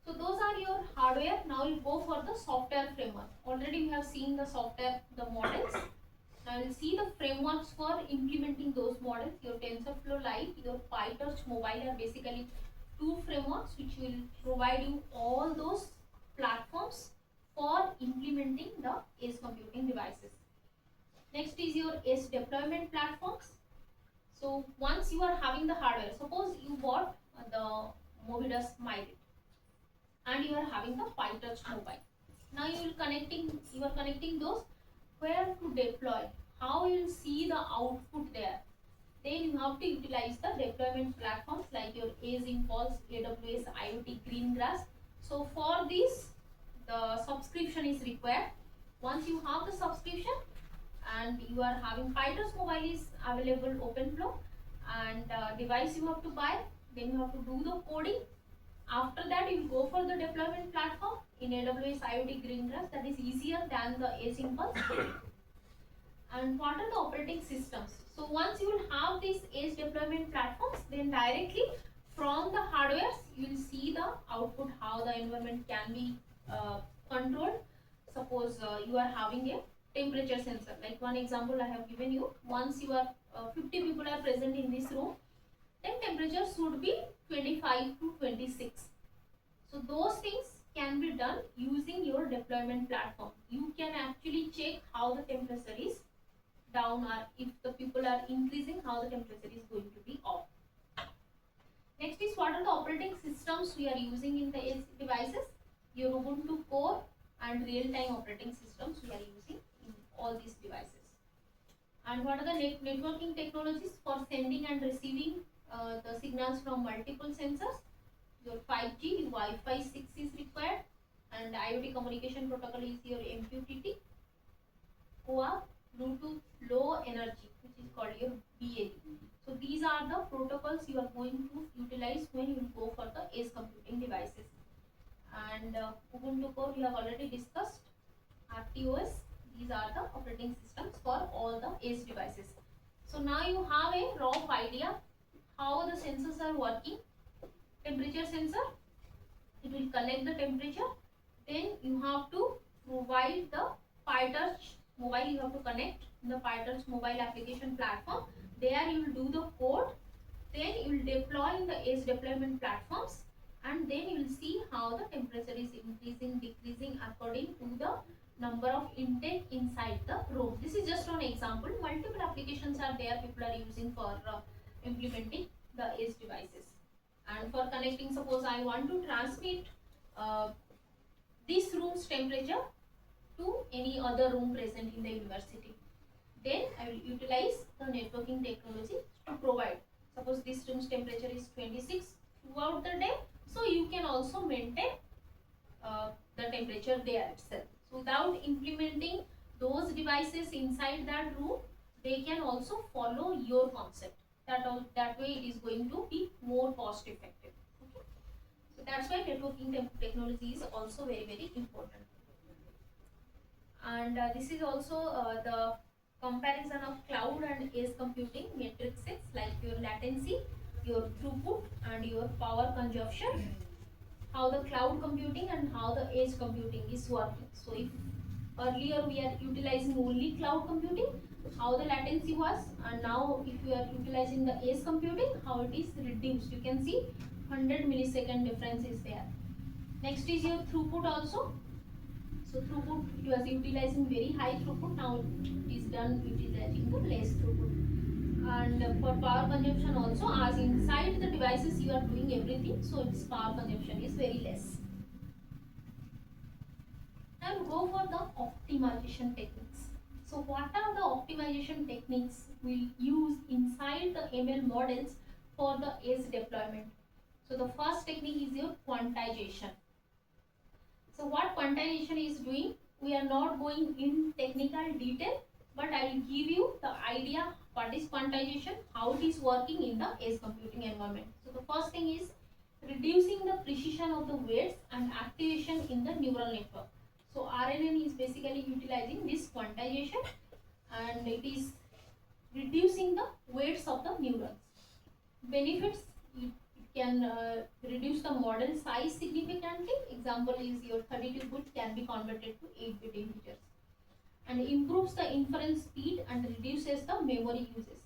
So those are your hardware. Now we'll go for the software framework. Already we have seen the software, the models. Now we'll see the frameworks for implementing those models. Your TensorFlow Lite, your PyTorch Mobile are basically two frameworks which will provide you all those platforms for implementing the edge computing devices. Next is your edge deployment platforms. So once you are having the hardware, suppose you bought the Movidas MyRead and you are having the PyTorch Mobile. Now you are connecting those where to deploy, how you will see the output there. Then you have to utilize the deployment platforms like your Edge Impulse, AWS IoT Greengrass. So for this, the subscription is required. Once you have the subscription and you are having PyTorch Mobile is available OpenFlow, and device you have to buy, then you have to do the coding, After that, you will go for the deployment platform in AWS IoT Greengrass. That is easier than the Asimpulse. And what are the operating systems? So once you will have these edge deployment platforms, then directly from the hardware you will see the output, how the environment can be controlled. Suppose you are having a temperature sensor, like one example I have given you. Once you are 50 people are present in this room, then temperature should be 25 to 26. So those things can be done using your deployment platform. You can actually check how the temperature is down, or if the people are increasing, how the temperature is going to be off. Next is, what are the operating systems we are using in the edge devices? Your Ubuntu core and real-time operating systems we are using in all these devices. And what are the networking technologies for sending and receiving the signals from multiple sensors? Your 5G, Wi-Fi 6 is required, and IoT communication protocol is your MQTT, OAuth, Bluetooth Low Energy, which is called your BLE. So these are the protocols you are going to utilize when you go for the edge computing devices. And Ubuntu core we have already discussed. RTOS, these are the operating systems for all the edge devices. So now you have a rough idea how the sensors are working. Temperature sensor, it will collect the temperature. Then you have to provide the PyTorch mobile, you have to connect the PyTorch mobile application platform. There you will do the code. Then you will deploy in the edge deployment platforms, and then you will see how the temperature is increasing, decreasing according to the number of intake inside the room. This is just one example. Multiple applications are there people are using for implementing the edge devices. And for connecting, suppose I want to transmit this room's temperature to any other room present in the university, then I will utilize the networking technology to provide. Suppose this room's temperature is 26 throughout the day, so you can also maintain the temperature there itself. So without implementing those devices inside that room, they can also follow your concept. That way it is going to be more cost effective. Okay? So that's why networking technology is also very important. And this is also the comparison of cloud and edge computing matrices, like your latency, your throughput, and your power consumption. How the cloud computing and how the edge computing is working. So if earlier we are utilizing only cloud computing, how the latency was, and now if you are utilizing the edge computing, how it is reduced. You can see 100 millisecond difference is there. Next is your throughput also. So throughput, it was utilizing very high throughput, now it is done utilizing the less throughput. And for power consumption also, as inside the devices you are doing everything, so its power consumption is very less. Now go for the optimization techniques. So what are the optimization techniques we use inside the ML models for the edge deployment? So the first technique is your quantization. So what quantization is doing, we are not going in technical detail, but I will give you the idea what is quantization, how it is working in the edge computing environment. So the first thing is reducing the precision of the weights and activation in the neural network. So RNN is basically utilizing this quantization, and it is reducing the weights of the neurons. Benefits, it can reduce the model size significantly. Example is your 32-bit can be converted to 8-bit integers, and improves the inference speed and reduces the memory uses.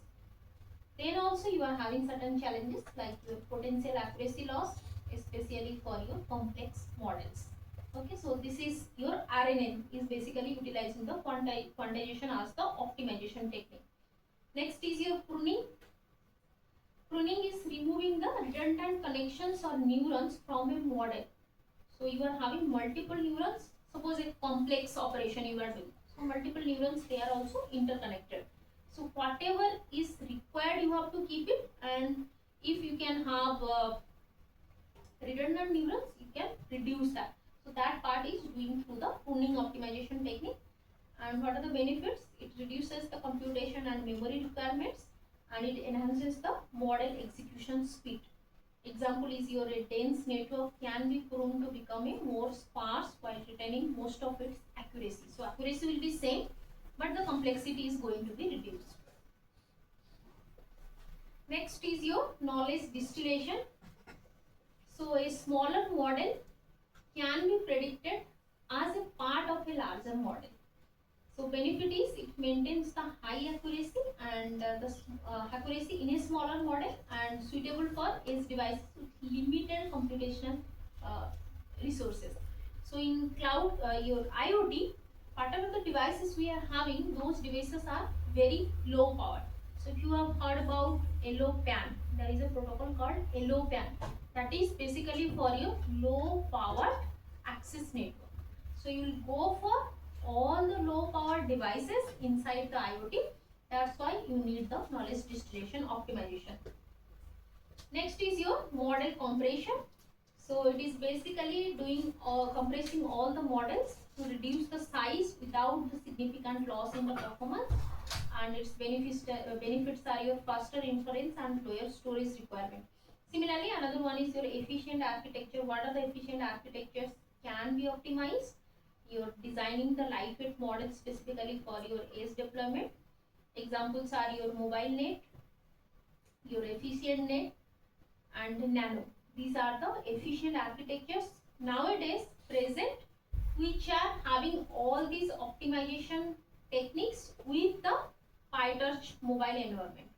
Then also you are having certain challenges like your potential accuracy loss, especially for your complex models. Okay, so this is your RNN is basically utilizing the quantization as the optimization technique. Next is your pruning. Pruning is removing the redundant connections or neurons from a model. So you are having multiple neurons, suppose a complex operation you are doing. So multiple neurons, they are also interconnected. So whatever is required you have to keep it, and if you can have redundant neurons, you can reduce that. So that part is doing through the pruning optimization technique. And what are the benefits? It reduces the computation and memory requirements, and it enhances the model execution speed. Example is your dense network can be prone to become a more sparse while retaining most of its accuracy. So accuracy will be same, but the complexity is going to be reduced. Next is your knowledge distillation. So a smaller model can be predicted as a part of a larger model. So benefit is it maintains the high accuracy and the accuracy in a smaller model and suitable for edge devices with limited computational uh, resources. So in cloud, your IoT, whatever the devices we are having, those devices are very low power. So if you have heard about LoWPAN, there is a protocol called LoWPAN that is basically for your low power access network. So you will go for all the low power devices inside the IoT. That's why you need the knowledge distillation optimization. Next is your model compression. So it is basically doing compressing all the models to reduce the size without the significant loss in the performance, and its benefits are your faster inference and lower storage requirement. Similarly, another one is your efficient architecture. What are the efficient architectures can be optimized? You're designing the lightweight model specifically for your edge deployment. Examples are your mobile net, your efficient net, and nano. These are the efficient architectures nowadays present, which are having all these optimization techniques with the PyTorch mobile environment.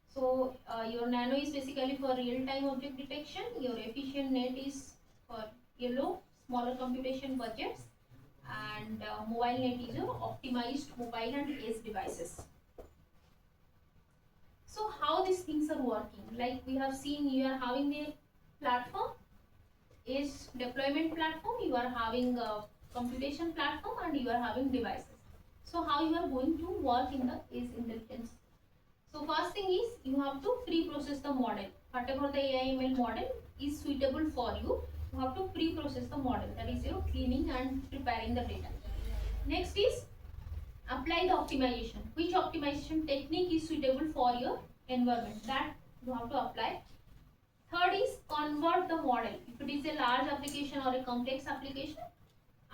So your nano is basically for real-time object detection. Your efficient net is for yellow, smaller computation budgets, and mobile net is your optimized mobile and edge devices. So how these things are working? Like we have seen, you are having a platform, edge deployment platform, you are having a computation platform, and you are having devices. So how you are going to work in the edge intelligence? So first thing is you have to pre-process the model. Whatever the AI/ML model is suitable for you, you have to pre-process the model. That is your cleaning and preparing the data. Next is apply the optimization. Which optimization technique is suitable for your environment? That you have to apply. Third is convert the model. If it is a large application or a complex application,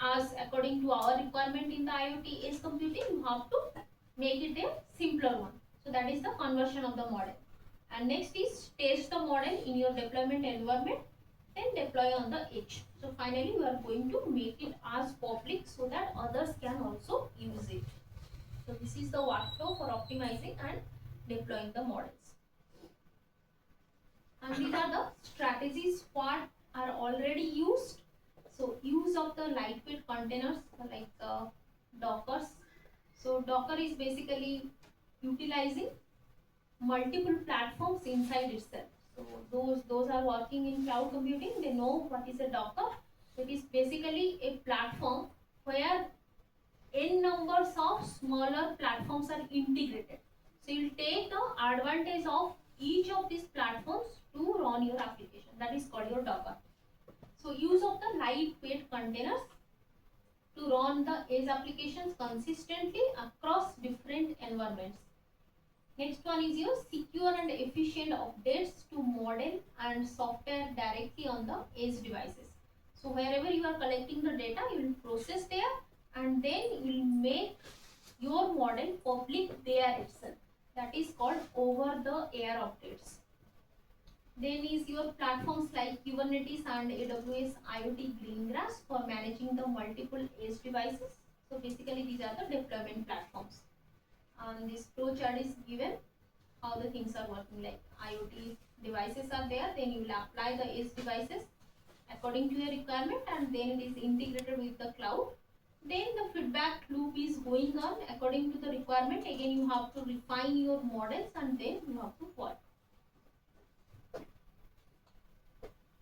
as according to our requirement in the IoT edge computing, you have to make it a simpler one. So that is the conversion of the model. And next is test the model in your deployment environment, then deploy on the edge. So finally you are going to make it as public so that others can also use it. So this is the workflow for optimizing and deploying the models. And these are the strategies what are already used. So use of the lightweight containers like Dockers. So Docker is basically utilizing multiple platforms inside itself. So those are working in cloud computing, they know what is a Docker. So it is basically a platform where n numbers of smaller platforms are integrated. So you'll take the advantage of each of these platforms to run your application. That is called your Docker. So use of the lightweight containers to run the edge applications consistently across different environments. Next one is your secure and efficient updates to model and software directly on the edge devices. So wherever you are collecting the data, you will process there and then you will make your model public there itself. That is called over the air updates. Then is your platforms like Kubernetes and AWS IoT Greengrass for managing the multiple edge devices. So basically these are the deployment platforms. And this flow chart is given how the things are working, like IoT devices are there, then you will apply the edge devices according to your requirement and then it is integrated with the cloud. Then the feedback loop is going on according to the requirement. Again you have to refine your models and then you have to work.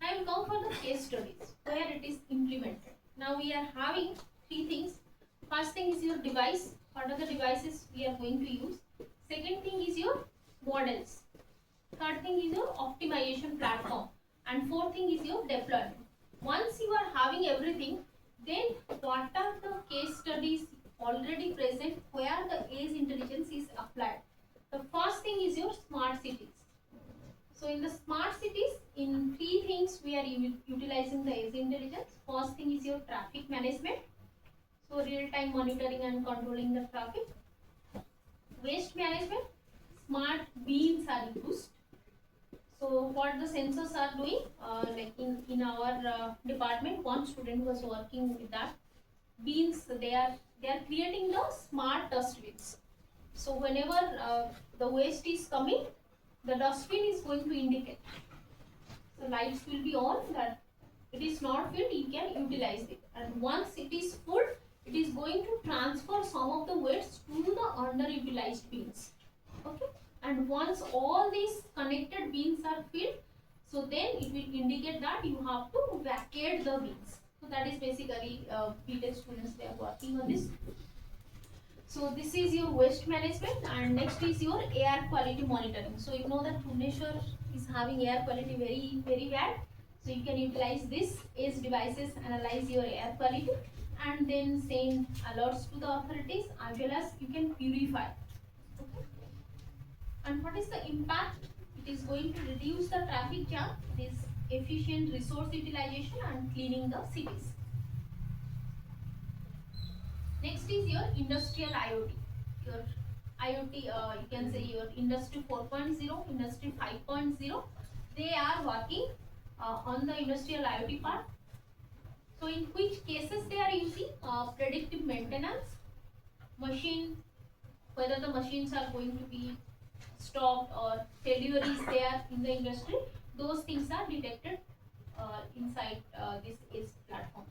Now I will come for the case studies where it is implemented. Now we are having three things. First thing is your device. What are the devices we are going to use? Second thing is your models. Third thing is your optimization platform. And fourth thing is your deployment. Once you are having everything, then what are the case studies already present where the edge intelligence is applied? The first thing is your smart cities. So in the smart cities, in three things we are utilizing the edge intelligence. First thing is your traffic management. So real-time monitoring and controlling the traffic. Waste management, smart beams are used. So what the sensors are doing, like in our department, one student was working with that. Beams, they are creating the smart dustbins. So whenever the waste is coming, the dustbin is going to indicate. So lights will be on that it is not filled, you can utilize it. And once it is full, it is going to transfer some of the waste to the underutilized bins. Okay. And once all these connected bins are filled, so then it will indicate that you have to vacate the bins. So that is basically BTech students, they are working on this. So this is your waste management, and next is your air quality monitoring. So you know that Bhubaneswar is having air quality very bad. So you can utilize this as devices, analyze your air quality, and then send alerts to the authorities, as well as you can purify. Okay. And what is the impact? It is going to reduce the traffic jam. It is efficient resource utilization and cleaning the cities. Next is your industrial IoT. Your IoT, you can say your industry 4.0, industry 5.0. They are working on the industrial IoT part. So in which cases they are using predictive maintenance, machine, whether the machines are going to be stopped or failure is there in the industry, those things are detected inside this ACE platform.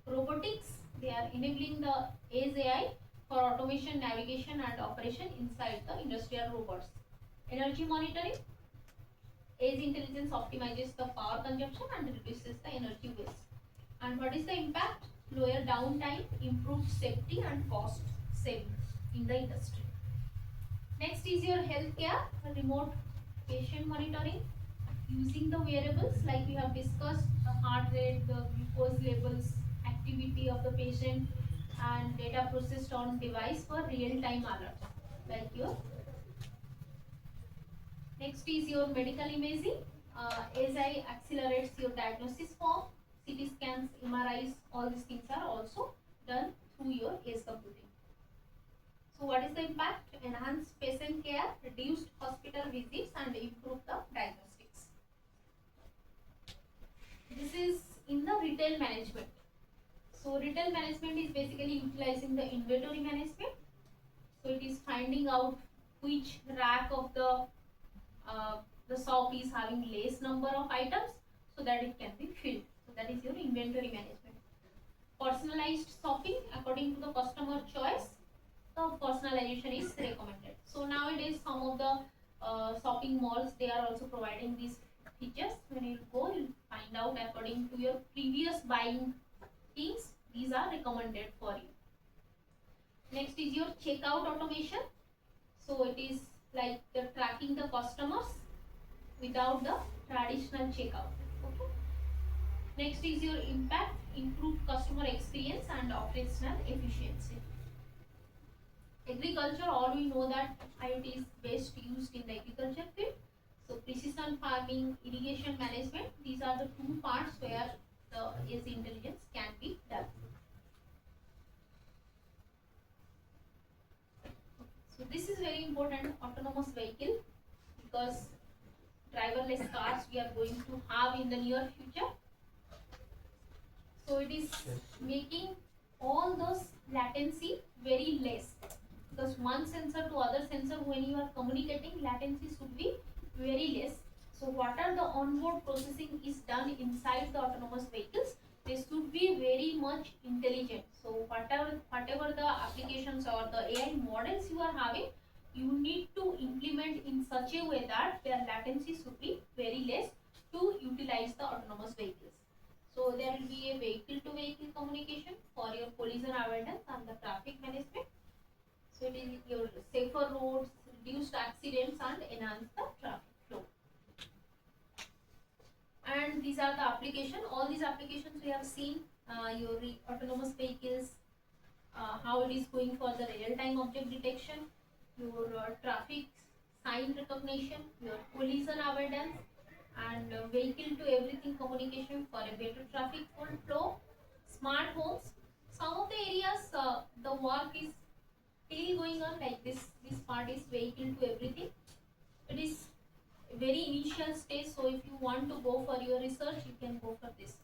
Robotics, they are enabling the ACE AI for automation, navigation and operation inside the industrial robots. Energy monitoring, ACE intelligence optimizes the power consumption and reduces the energy waste. And what is the impact? Lower downtime, improved safety and cost saving in the industry. Next is your healthcare, remote patient monitoring using the wearables like we have discussed, the heart rate, the glucose levels, activity of the patient, and data processed on device for real-time alerts like your. Next is your medical imaging. ASI accelerates your diagnosis form, CT scans, MRIs, all these things are also done through your ACE computing. So what is the impact? Enhanced patient care, reduced hospital visits and improve the diagnostics. This is in the retail management. So retail management is basically utilizing the inventory management. So it is finding out which rack of the shop is having less number of items so that it can be filled. So that is your inventory management. Personalized shopping according to the customer choice. The personalization is recommended. So nowadays some of the shopping malls, they are also providing these features. When you go, you find out according to your previous buying things, these are recommended for you. Next is your checkout automation. So it is like the tracking the customers without the traditional checkout. Okay. Next is your impact, improved customer experience and operational efficiency. Agriculture, all we know that IoT is best used in the agriculture field. So precision farming, irrigation management, these are the two parts where the ACE intelligence can be done. So this is very important, autonomous vehicle, because driverless cars we are going to have in the near future. So it is making all those latency very less, because one sensor to other sensor, when you are communicating, latency should be very less. So what are the onboard processing is done inside the autonomous vehicles, they should be very much intelligent. So whatever the applications or the AI models you are having, you need to implement in such a way that their latency should be very less to utilize the autonomous vehicles. So there will be a vehicle to vehicle communication for your collision avoidance and the traffic management. So it is your safer roads, reduced accidents and enhance the traffic flow. And these are the application. All these applications we have seen, your autonomous vehicles, how it is going for the real-time object detection, your traffic sign recognition, your collision avoidance, and vehicle to everything communication for a better traffic flow, smart homes. Some of the areas the work is still going on, like this part is vehicle to everything. It is very initial stage, so if you want to go for your research you can go for this.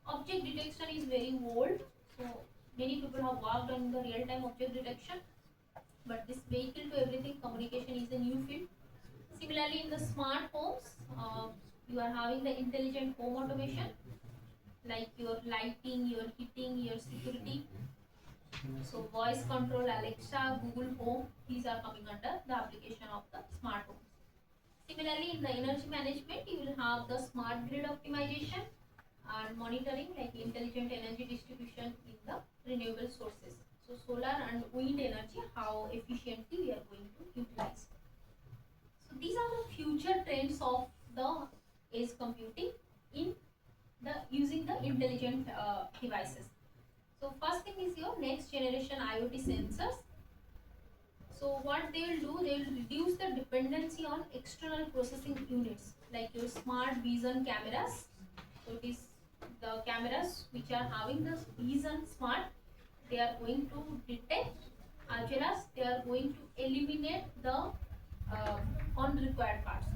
Object detection is very old, so many people have worked on the real time object detection, but this vehicle to everything communication is a new field. Similarly, in the smart homes, you are having the intelligent home automation, like your lighting, your heating, your security. So voice control, Alexa, Google Home, these are coming under the application of the smart home. Similarly, in the energy management, you will have the smart grid optimization and monitoring, like intelligent energy distribution in the renewable sources. So solar and wind energy, how efficiently we are going to utilize. So these are the future trends of the edge computing in the using the intelligent devices. So first thing is your next generation IoT sensors. So what they will do, they will reduce the dependency on external processing units like your smart vision cameras. So it is the cameras which are having the vision smart, they are going to detect as well as they are going to eliminate the unrequired parts.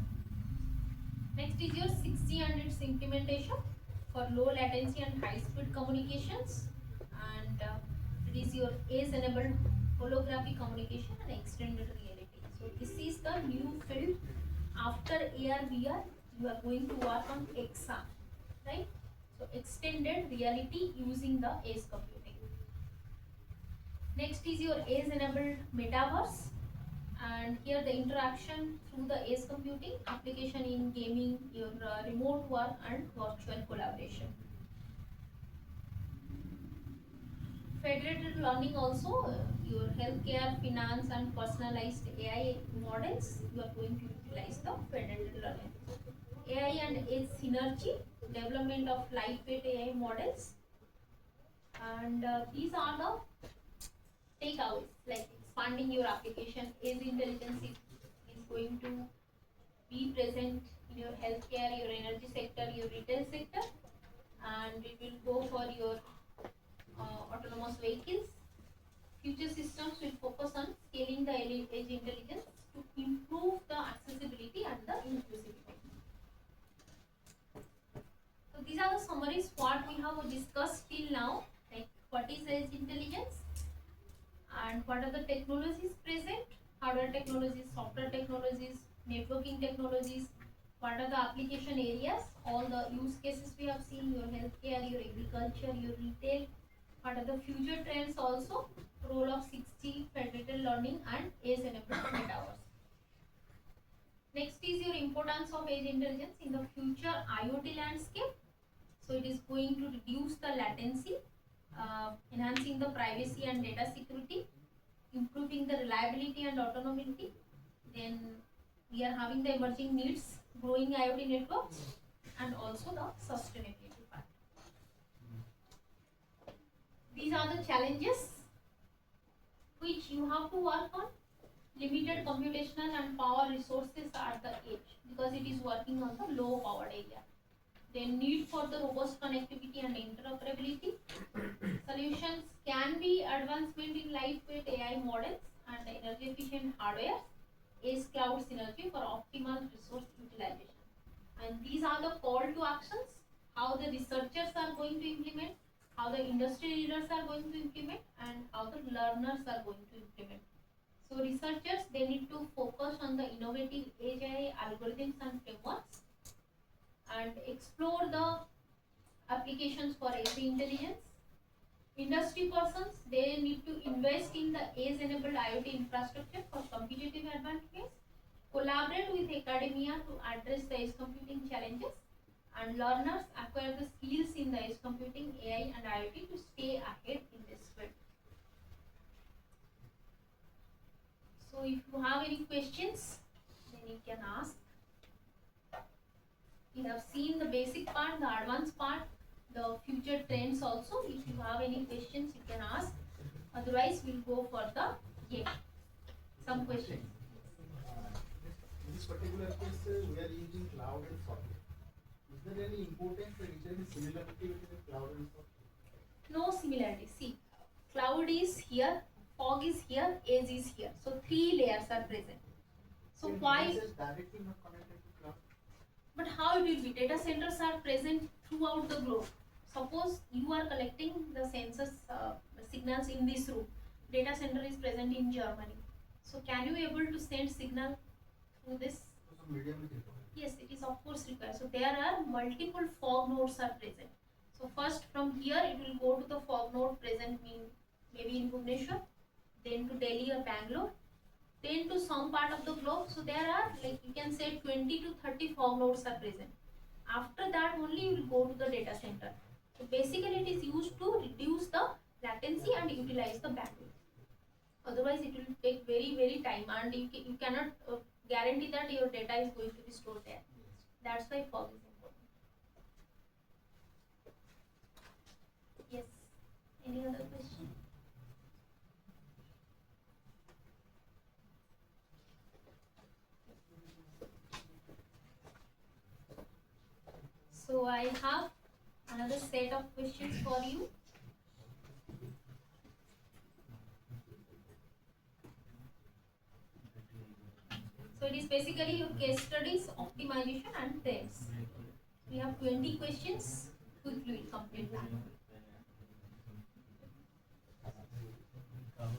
Next is your 6G implementation for low latency and high speed communications, and it is your edge enabled holographic communication and extended reality. So this is the new field after AR VR. You are going to work on XR, right? So extended reality using the edge computing. Next is your edge enabled metaverse, and here the interaction through the edge computing application in gaming, your remote work and virtual collaboration. Federated learning also, your healthcare, finance and personalized AI models, you are going to utilize the federated learning. AI and edge synergy, development of lightweight AI models, and these are the takeaways, like expanding your application. Edge intelligence is going to be present in your healthcare, your energy sector, your retail sector, and it will go for your autonomous vehicles. Future systems will focus on scaling the edge intelligence to improve the accessibility and the inclusivity. So these are the summaries what we have discussed till now, like what is edge intelligence and what are the technologies present, hardware technologies, software technologies, networking technologies, what are the application areas, all the use cases we have seen, your healthcare, your agriculture, your retail, what are the future trends also, role of 6G, federated learning and edge enabled metaverse. Next is your importance of edge intelligence in the future IoT landscape. So it is going to reduce the latency, enhancing the privacy and data security, improving the reliability and autonomy. Then we are having the emerging needs, growing IoT networks, and also the sustainability part. These are the challenges which you have to work on. Limited computational and power resources at the edge because it is working on the low powered area. Then need for the robust connectivity and interoperability. Solutions can be advancement in lightweight AI models and energy efficient hardware, edge cloud synergy for optimal resource utilization. And these are the call to actions, how the researchers are going to implement, how the industry leaders are going to implement, and how the learners are going to implement. So researchers, they need to focus on the innovative AI algorithms and frameworks and explore the applications for edge intelligence. Industry persons, they need to invest in the edge enabled IoT infrastructure for competitive advantage, collaborate with academia to address the edge computing challenges, and learners acquire the skills in the edge computing, AI and IoT to stay ahead in this field. So if you have any questions, then you can ask. We have seen the basic part, the advanced part, the future trends also. If you have any questions, you can ask. Otherwise, we'll go for the game. Some questions. In this particular case, we are using cloud and software. there any importance or is there any similarity between the cloud and fog? No similarity. See, cloud is here, fog is here, edge is here. So three layers are present. So In why? devices directly not connected to cloud. But how it will be? Data centers are present throughout the globe. Suppose you are collecting the census signals in this room. Data center is present in Germany. So can you able to send signal through this? So some medium is required. Yes, it is of course required. So there are multiple fog nodes are present. So first from here it will go to the fog node present in maybe in Bhubaneswar, then to Delhi or Bangalore, then to some part of the globe. So there are like you can say 20 to 30 fog nodes are present. After that only you will go to the data center. So basically it is used to reduce the latency and utilize the bandwidth. Otherwise it will take very time and you cannot guarantee that your data is going to be stored there. That's why fog is important. Yes. Any other question? So I have another set of questions for you. So it is basically your case studies, optimization and trends. We have 20 questions. Quickly we'll complete that. Let's start.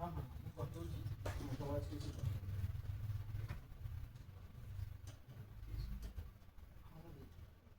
हाँ हाँ मैं करता हूँ जी मैं तो आज किसी हाँ वो देखिए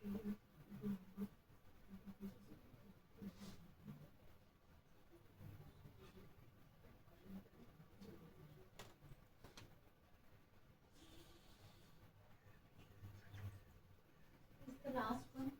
Is the last one.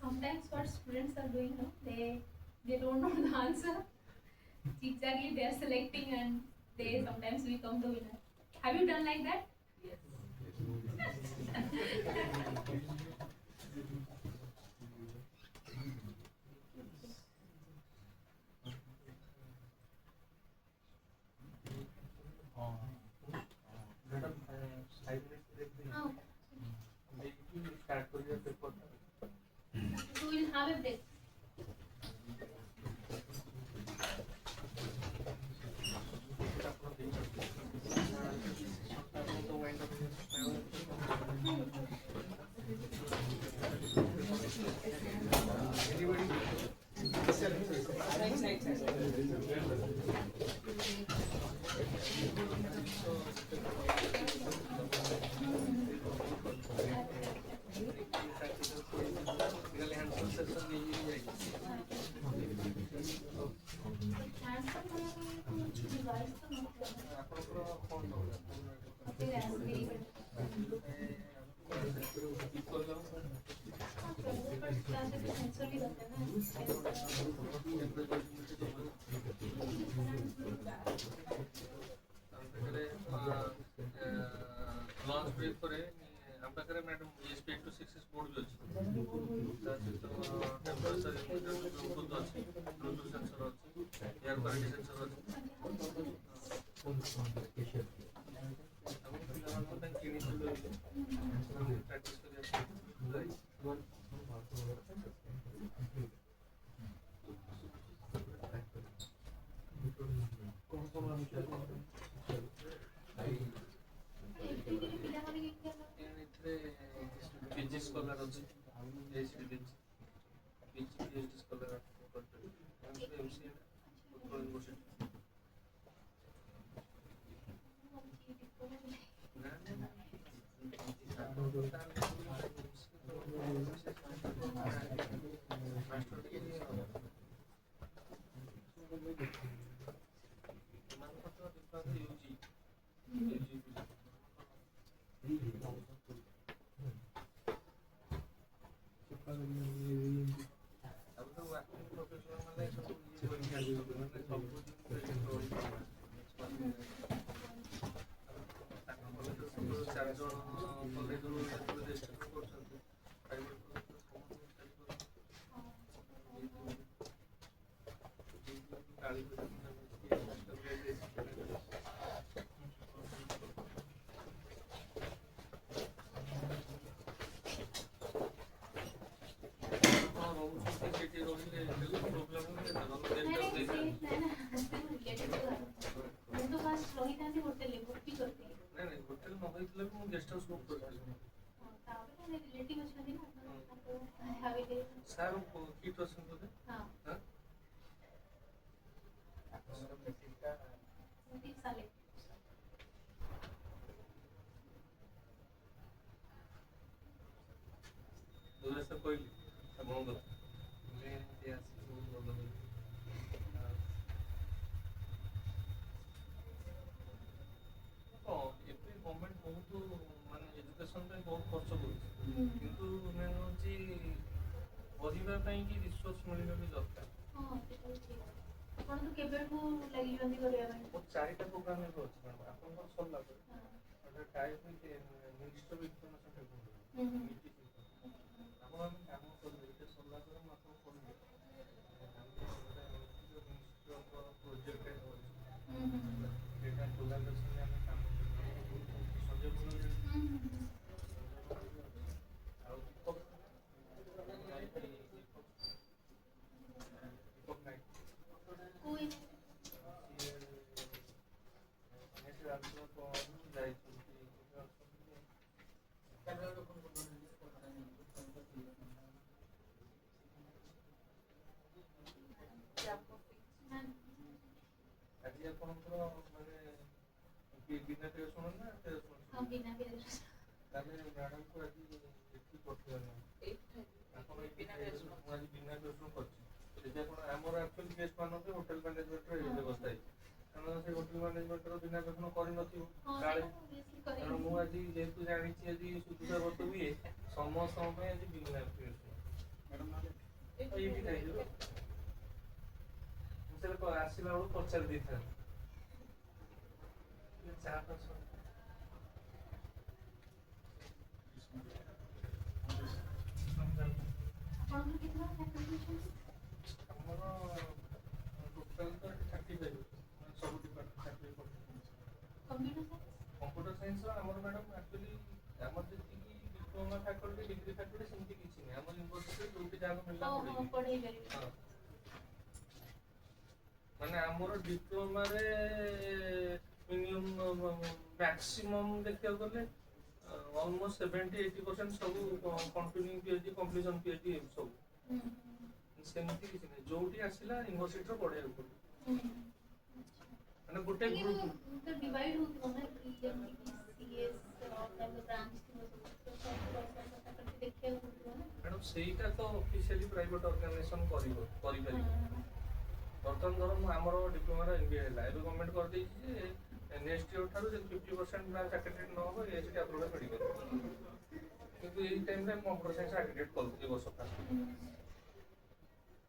Sometimes what students are doing, no, they don't know the answer. Exactly, they are selecting and they sometimes become the winner. Have you done like that? Madam 5 minute देखते हैं हाँ. देखिए start करिए paper So we'll have a break. तो wind up Transfer करने के लिए कुछ device तो नहीं है. ଆପଣଙ୍କର କଣ अपने raspberry पर. हाँ, चलो, पर class में sensor भी होता है लॉन्च ब्रेक पर ଆମ ପାଖରେ ମ୍ୟାଡ଼ାମ ESP8266 ବୋର୍ଡ ବି ଅଛି ତା ସହିତ ଟେମ୍ପରେଚର ବ୍ଲୁଟୁଥ ଅଛି ବ୍ଲୁଟୁଥ ସେନ୍ସର ଅଛି ଏୟାର କ୍ୱାଲିଟି ସେନ୍ସର ଅଛି ଆମ ପିଲାମାନଙ୍କ ପାଇଁ କିଣିଥିଲୁ ପ୍ରାକ୍ଟିସ୍ କରିବା ପାଇଁ एक्टिविटी ପିଲାମାନେ କେମିତି ହେଲା? ଏଥିରେ ପିଜି ସ୍କଲାର ଅଛି PhD scholar MCA Utkal university sir KIIT ଅଛନ୍ତି ବୋଧେ ଦୁରେଶ କହିଲି ଆପଣଙ୍କ କଥା ଏବେ ଗଭର୍ଣ୍ଣମେଣ୍ଟ ବହୁତ ମାନେ ଏଜୁକେସନ ପାଇଁ ବହୁତ ଖର୍ଚ୍ଚ କରୁଛି କିନ୍ତୁ ମେନ୍ ହେଉଛି ପଢ଼ିବା ପାଇଁ କି ରିସୋର୍ସ ମିଳିବା ବି ଦରକାର ହଁ ସେଟା ବି ଠିକ୍ ଆପଣ ତ କେବେଠୁ ଲାଗିଛନ୍ତି କରିବା ପାଇଁ ମୋର 4ଟା ପ୍ରୋଗ୍ରାମ ଏବେ ଅଛି ମ୍ୟାଡ଼ାମ ଆପଣଙ୍କର ସରିଲା ପରେ type minister of information technology project ଅଛି ହୁଁ ସେଇଟା କୋଲାବରେସନରେ ଆମେ କାମ କରୁଛୁ ସଞ୍ଜୟ କୁମାର ଆଉ ଦୀପକ ନାୟକ କୋଉ ସିଏ ରାମଚନ୍ଦ୍ର ପହରରୁ ଯାଇଛନ୍ତି ଆଜି ଆପଣଙ୍କର ମାନେ ବିନା ପିଆଜ ଶୁଣ ନା ପିଆଜ ଶୁଣ ହଁ ବିନା ପିଆଜ ତାହେଲେ ମ୍ୟାଡ଼ାମକୁ ଆଜି ଏଠି ପଠେଇବା ନାହିଁ ଆପଣ ଏଠି ମୁଁ ଆଜି ବିନା ପିଆଜ ରସୁଣ କରିଛି ଯଦି ଆପଣ ଆମର ଆକ୍ଚୁଆଲି ଗେଷ୍ଟ ମାନଙ୍କ ହୋଟେଲ ମ୍ୟାନେଜମେଣ୍ଟର ଏଇ ବ୍ୟବସ୍ଥା ହେଇଛି କାରଣ ସେ ହୋଟେଲ ମ୍ୟାନେଜମେଣ୍ଟର ବିନା ପିଆଜ ରସୁଣ କରିନଥିବ କାଳେ କାରଣ ମୁଁ ଆଜି ଯେହେତୁ ଜାଣିଛି ଆଜି ସୁବିଧା ବର୍ତ୍ତ ହୁଏ ସମସ୍ତଙ୍କ ପାଇଁ ଆଜି ବିନା ପିଆଜ ରସୁଣ ଏଇଠି ଖାଇଯିବ ମୁଁ ସେଟା ଆସିଲା ବେଳକୁ ପଚାରି ଦେଇଥାନ୍ତି ଚା ପଛ ଆପଣଙ୍କର କେତେ ଜଣ ଫ୍ୟାକଲ୍ଟି ଅଛନ୍ତି? ଆମର ଟୋଟାଲ ତ 35 ସବୁ ଡିପାର୍ଟମେଣ୍ଟ କମ୍ପ୍ୟୁଟର ସାଇନ୍ସର ଆମର ମ୍ୟାଡ଼ାମ ଆକ୍ଚୁଆଲି ଆମର ଯେତିକି ଡିପ୍ଲୋମା ଫ୍ୟାକଲ୍ଟି ଡିଗ୍ରୀ ଫ୍ୟାକଲ୍ଟି ସେମିତି କିଛି ନାହିଁ ଆମ ୟୁନିଭର୍ସିଟିରେ ଯୋଉଠି ଯାହାକୁ ମିଳିଲା ପଢେଇ ପାରିବେ ହଁ ମାନେ ଆମର ଡିପ୍ଲୋମାରେ ମିନିମମ୍ ମ୍ୟାକ୍ସିମମ୍ ଦେଖିବାକୁ ଗଲେ almost 70-80% ସବୁ continuing PhD completion PhD ସବୁ ସେମିତି କିଛି ନାହିଁ ଯୋଉଠି ଆସିଲା ୟୁନିଭର୍ସିଟିରେ ପଢେଇବାକୁ ପଡିବ ମାନେ ଗୋଟେ ଗ୍ରୁପ ତ ଡିଭାଇଡ ହଉଥିବ ନା କି ଯେମିତି ସିଏସ୍ ତାର ବ୍ରାଞ୍ଚ ଥିବ ସବୁ ଫ୍ୟାକଲ୍ଟି ଦେଖିବାକୁ ପଡୁଥିବ ନା ମ୍ୟାଡ଼ାମ ସେଇଟା ତ ଅଫିସିଆଲି ପ୍ରାଇଭେଟ ଅର୍ଗାନାଇଜେସନ କରିପାରିବ ବର୍ତ୍ତମାନ ଧର ମୁଁ ଆମର ଡିପ୍ଲୋମାର MBA ହେଲା ଏବେ ଗଭର୍ଣ୍ଣମେଣ୍ଟ କରିଦେଇଛି ଯେ ନେକ୍ସଟ ଇୟର ଠାରୁ ଯଦି 50% ନା ସାର୍ଟିଫିକେଟ୍ ନ ହେବ ଏସିଟି ଆପ୍ରୁଭାଲ ମିଳିବ କିନ୍ତୁ ଏଇ ଟାଇମରେ କମ୍ପ୍ୟୁଟର ସାଇନ୍ସ ଆକ୍ରିଡେଟ୍ କଲୁ ଏ ବର୍ଷ ଫାଷ୍ଟ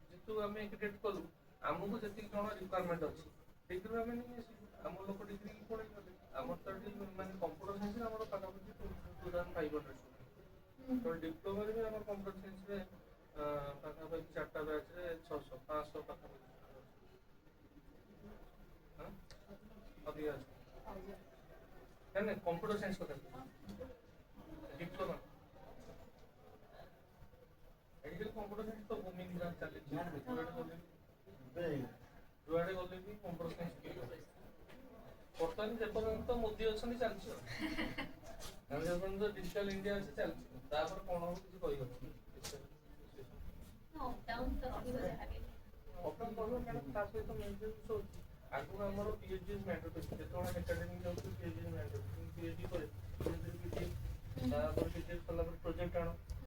ଯେହେତୁ ଆମେ ଆକ୍ରିଡେଟ୍ କଲୁ ଆମକୁ ଯେତିକି ଜଣ ରିକ୍ୱାରମେଣ୍ଟ ଅଛି ଡିଗ୍ରୀରୁ ଆମେ ନେଇ ଆସିବୁ ଆମ ଲୋକ ଡିଗ୍ରୀ ପଢ଼େଇ ଗଲେ ଆମର ତ ଏଠି ମାନେ କମ୍ପ୍ୟୁଟର ସାଇନ୍ସରେ ଆମର ପାଖାପାଖି 2500 ତ ଡିପ୍ଲୋମାରେ ବି ଆମର କମ୍ପ୍ୟୁଟର ସାଇନ୍ସରେ ପାଖାପାଖି 4ଟା ବ୍ୟାଚରେ 600-500 ପାଖାପାଖି ଅଧିକା ଅଛି ନାଇଁ କମ୍ପ୍ୟୁଟର ସାଇନ୍ସ କଥା ଡିପ୍ଲୋମା ଆଜିକାଲି କମ୍ପ୍ୟୁଟର ସାଇନ୍ସ ତ ବୋମିଂ ଚାଲିଛି ଯୁଆଡ଼େ ଗଲେ ବି କମ୍ପ୍ୟୁଟର ସାଇନ୍ସ ବର୍ତ୍ତମାନ ଯେପର୍ଯ୍ୟନ୍ତ ମୋଦି ଅଛନ୍ତି ଚାଲିଛି ଆଉ ଯେପର୍ଯ୍ୟନ୍ତ ଡିଜିଟାଲ ଇଣ୍ଡିଆ ଅଛି ଚାଲିଛି ତାପରେ କ'ଣ ହବ କିଛି କହିହେବନି ଅପଡାଉନ ତ ରହିବ ଯାହାବି ତା ସହିତ ମେନ୍ ଜିନିଷ ହେଉଛି ଆଗରୁ ଆମର PhD ମ୍ୟାଣ୍ଡେଟୋରୀ ଯେତେବେଳେ ଏକାଡେମିକ୍ ଯାଉଥିଲେ PhD ମ୍ୟାଣ୍ଡେଟୋରୀ PhD ପରେ ତାପରେ PhD କଲା ପରେ ପ୍ରୋଜେକ୍ଟ ଆଣ